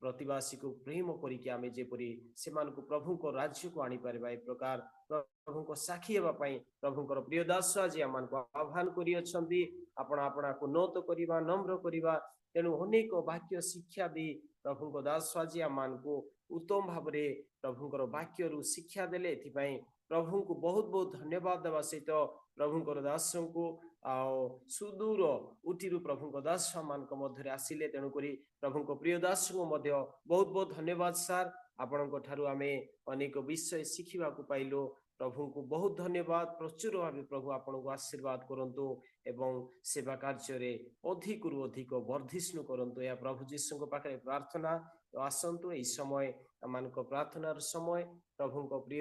S1: ପ୍ରତିବାସୀକୁ ପ୍ରେମ କରିକି ଆମେ ଯେପରି ସେମାନଙ୍କୁ ପ୍ରଭୁଙ୍କ ରାଜ୍ୟକୁ ଆଣିପାରିବା, ଏ ପ୍ରକାର ପ୍ରଭୁଙ୍କ ସାକ୍ଷୀ ହେବା ପାଇଁ ପ୍ରଭୁଙ୍କର ପ୍ରିୟ ଦାସ ଆଜି ଆମମାନଙ୍କୁ ଆହ୍ୱାନ କରିଅଛନ୍ତି। ଆପଣାକୁ ନୋଟ କରିବା, ନମ୍ର କରିବା। ତେଣୁ ଅନେକ ବାକ୍ୟ ଶିକ୍ଷା ଦେଇ ପ୍ରଭୁଙ୍କ ଦାସ ଆଜି ଆମମାନଙ୍କୁ ଉତ୍ତମ ଭାବରେ ପ୍ରଭୁଙ୍କର ବାକ୍ୟରୁ ଶିକ୍ଷା ଦେଲେ। ଏଥିପାଇଁ ପ୍ରଭୁଙ୍କୁ ବହୁତ ବହୁତ ଧନ୍ୟବାଦ ଦେବା ସହିତ ପ୍ରଭୁଙ୍କର ଦାସଙ୍କୁ ଆଉ ସୁଦୂର ଉଠିରୁ ପ୍ରଭୁଙ୍କ ଦାସ ମାନଙ୍କ ମଧ୍ୟରେ ଆସିଲେ। ତେଣୁକରି ପ୍ରଭୁଙ୍କ ପ୍ରିୟ ଦାସଙ୍କୁ ମଧ୍ୟ ବହୁତ ବହୁତ ଧନ୍ୟବାଦ ସାର୍। ଆପଣଙ୍କ ଠାରୁ ଆମେ ଅନେକ ବିଷୟ ଶିଖିବାକୁ ପାଇଲୁ। ପ୍ରଭୁଙ୍କୁ ବହୁତ ଧନ୍ୟବାଦ। ପ୍ରଚୁର ଭାବେ ପ୍ରଭୁ ଆପଣଙ୍କୁ ଆଶୀର୍ବାଦ କରନ୍ତୁ ଏବଂ ସେବା କାର୍ଯ୍ୟରେ ଅଧିକରୁ ଅଧିକ ବର୍ଦ୍ଧିଷ୍ଣୁ କରନ୍ତୁ। ଏହା ପ୍ରଭୁ ଯୀଶୁଙ୍କ ପାଖରେ ପ୍ରାର୍ଥନା। ତ ଆସନ୍ତୁ, ଏଇ ସମୟ ଆମମାନଙ୍କ ପ୍ରାର୍ଥନାର ସମୟ। ପ୍ରଭୁଙ୍କ ପ୍ରିୟ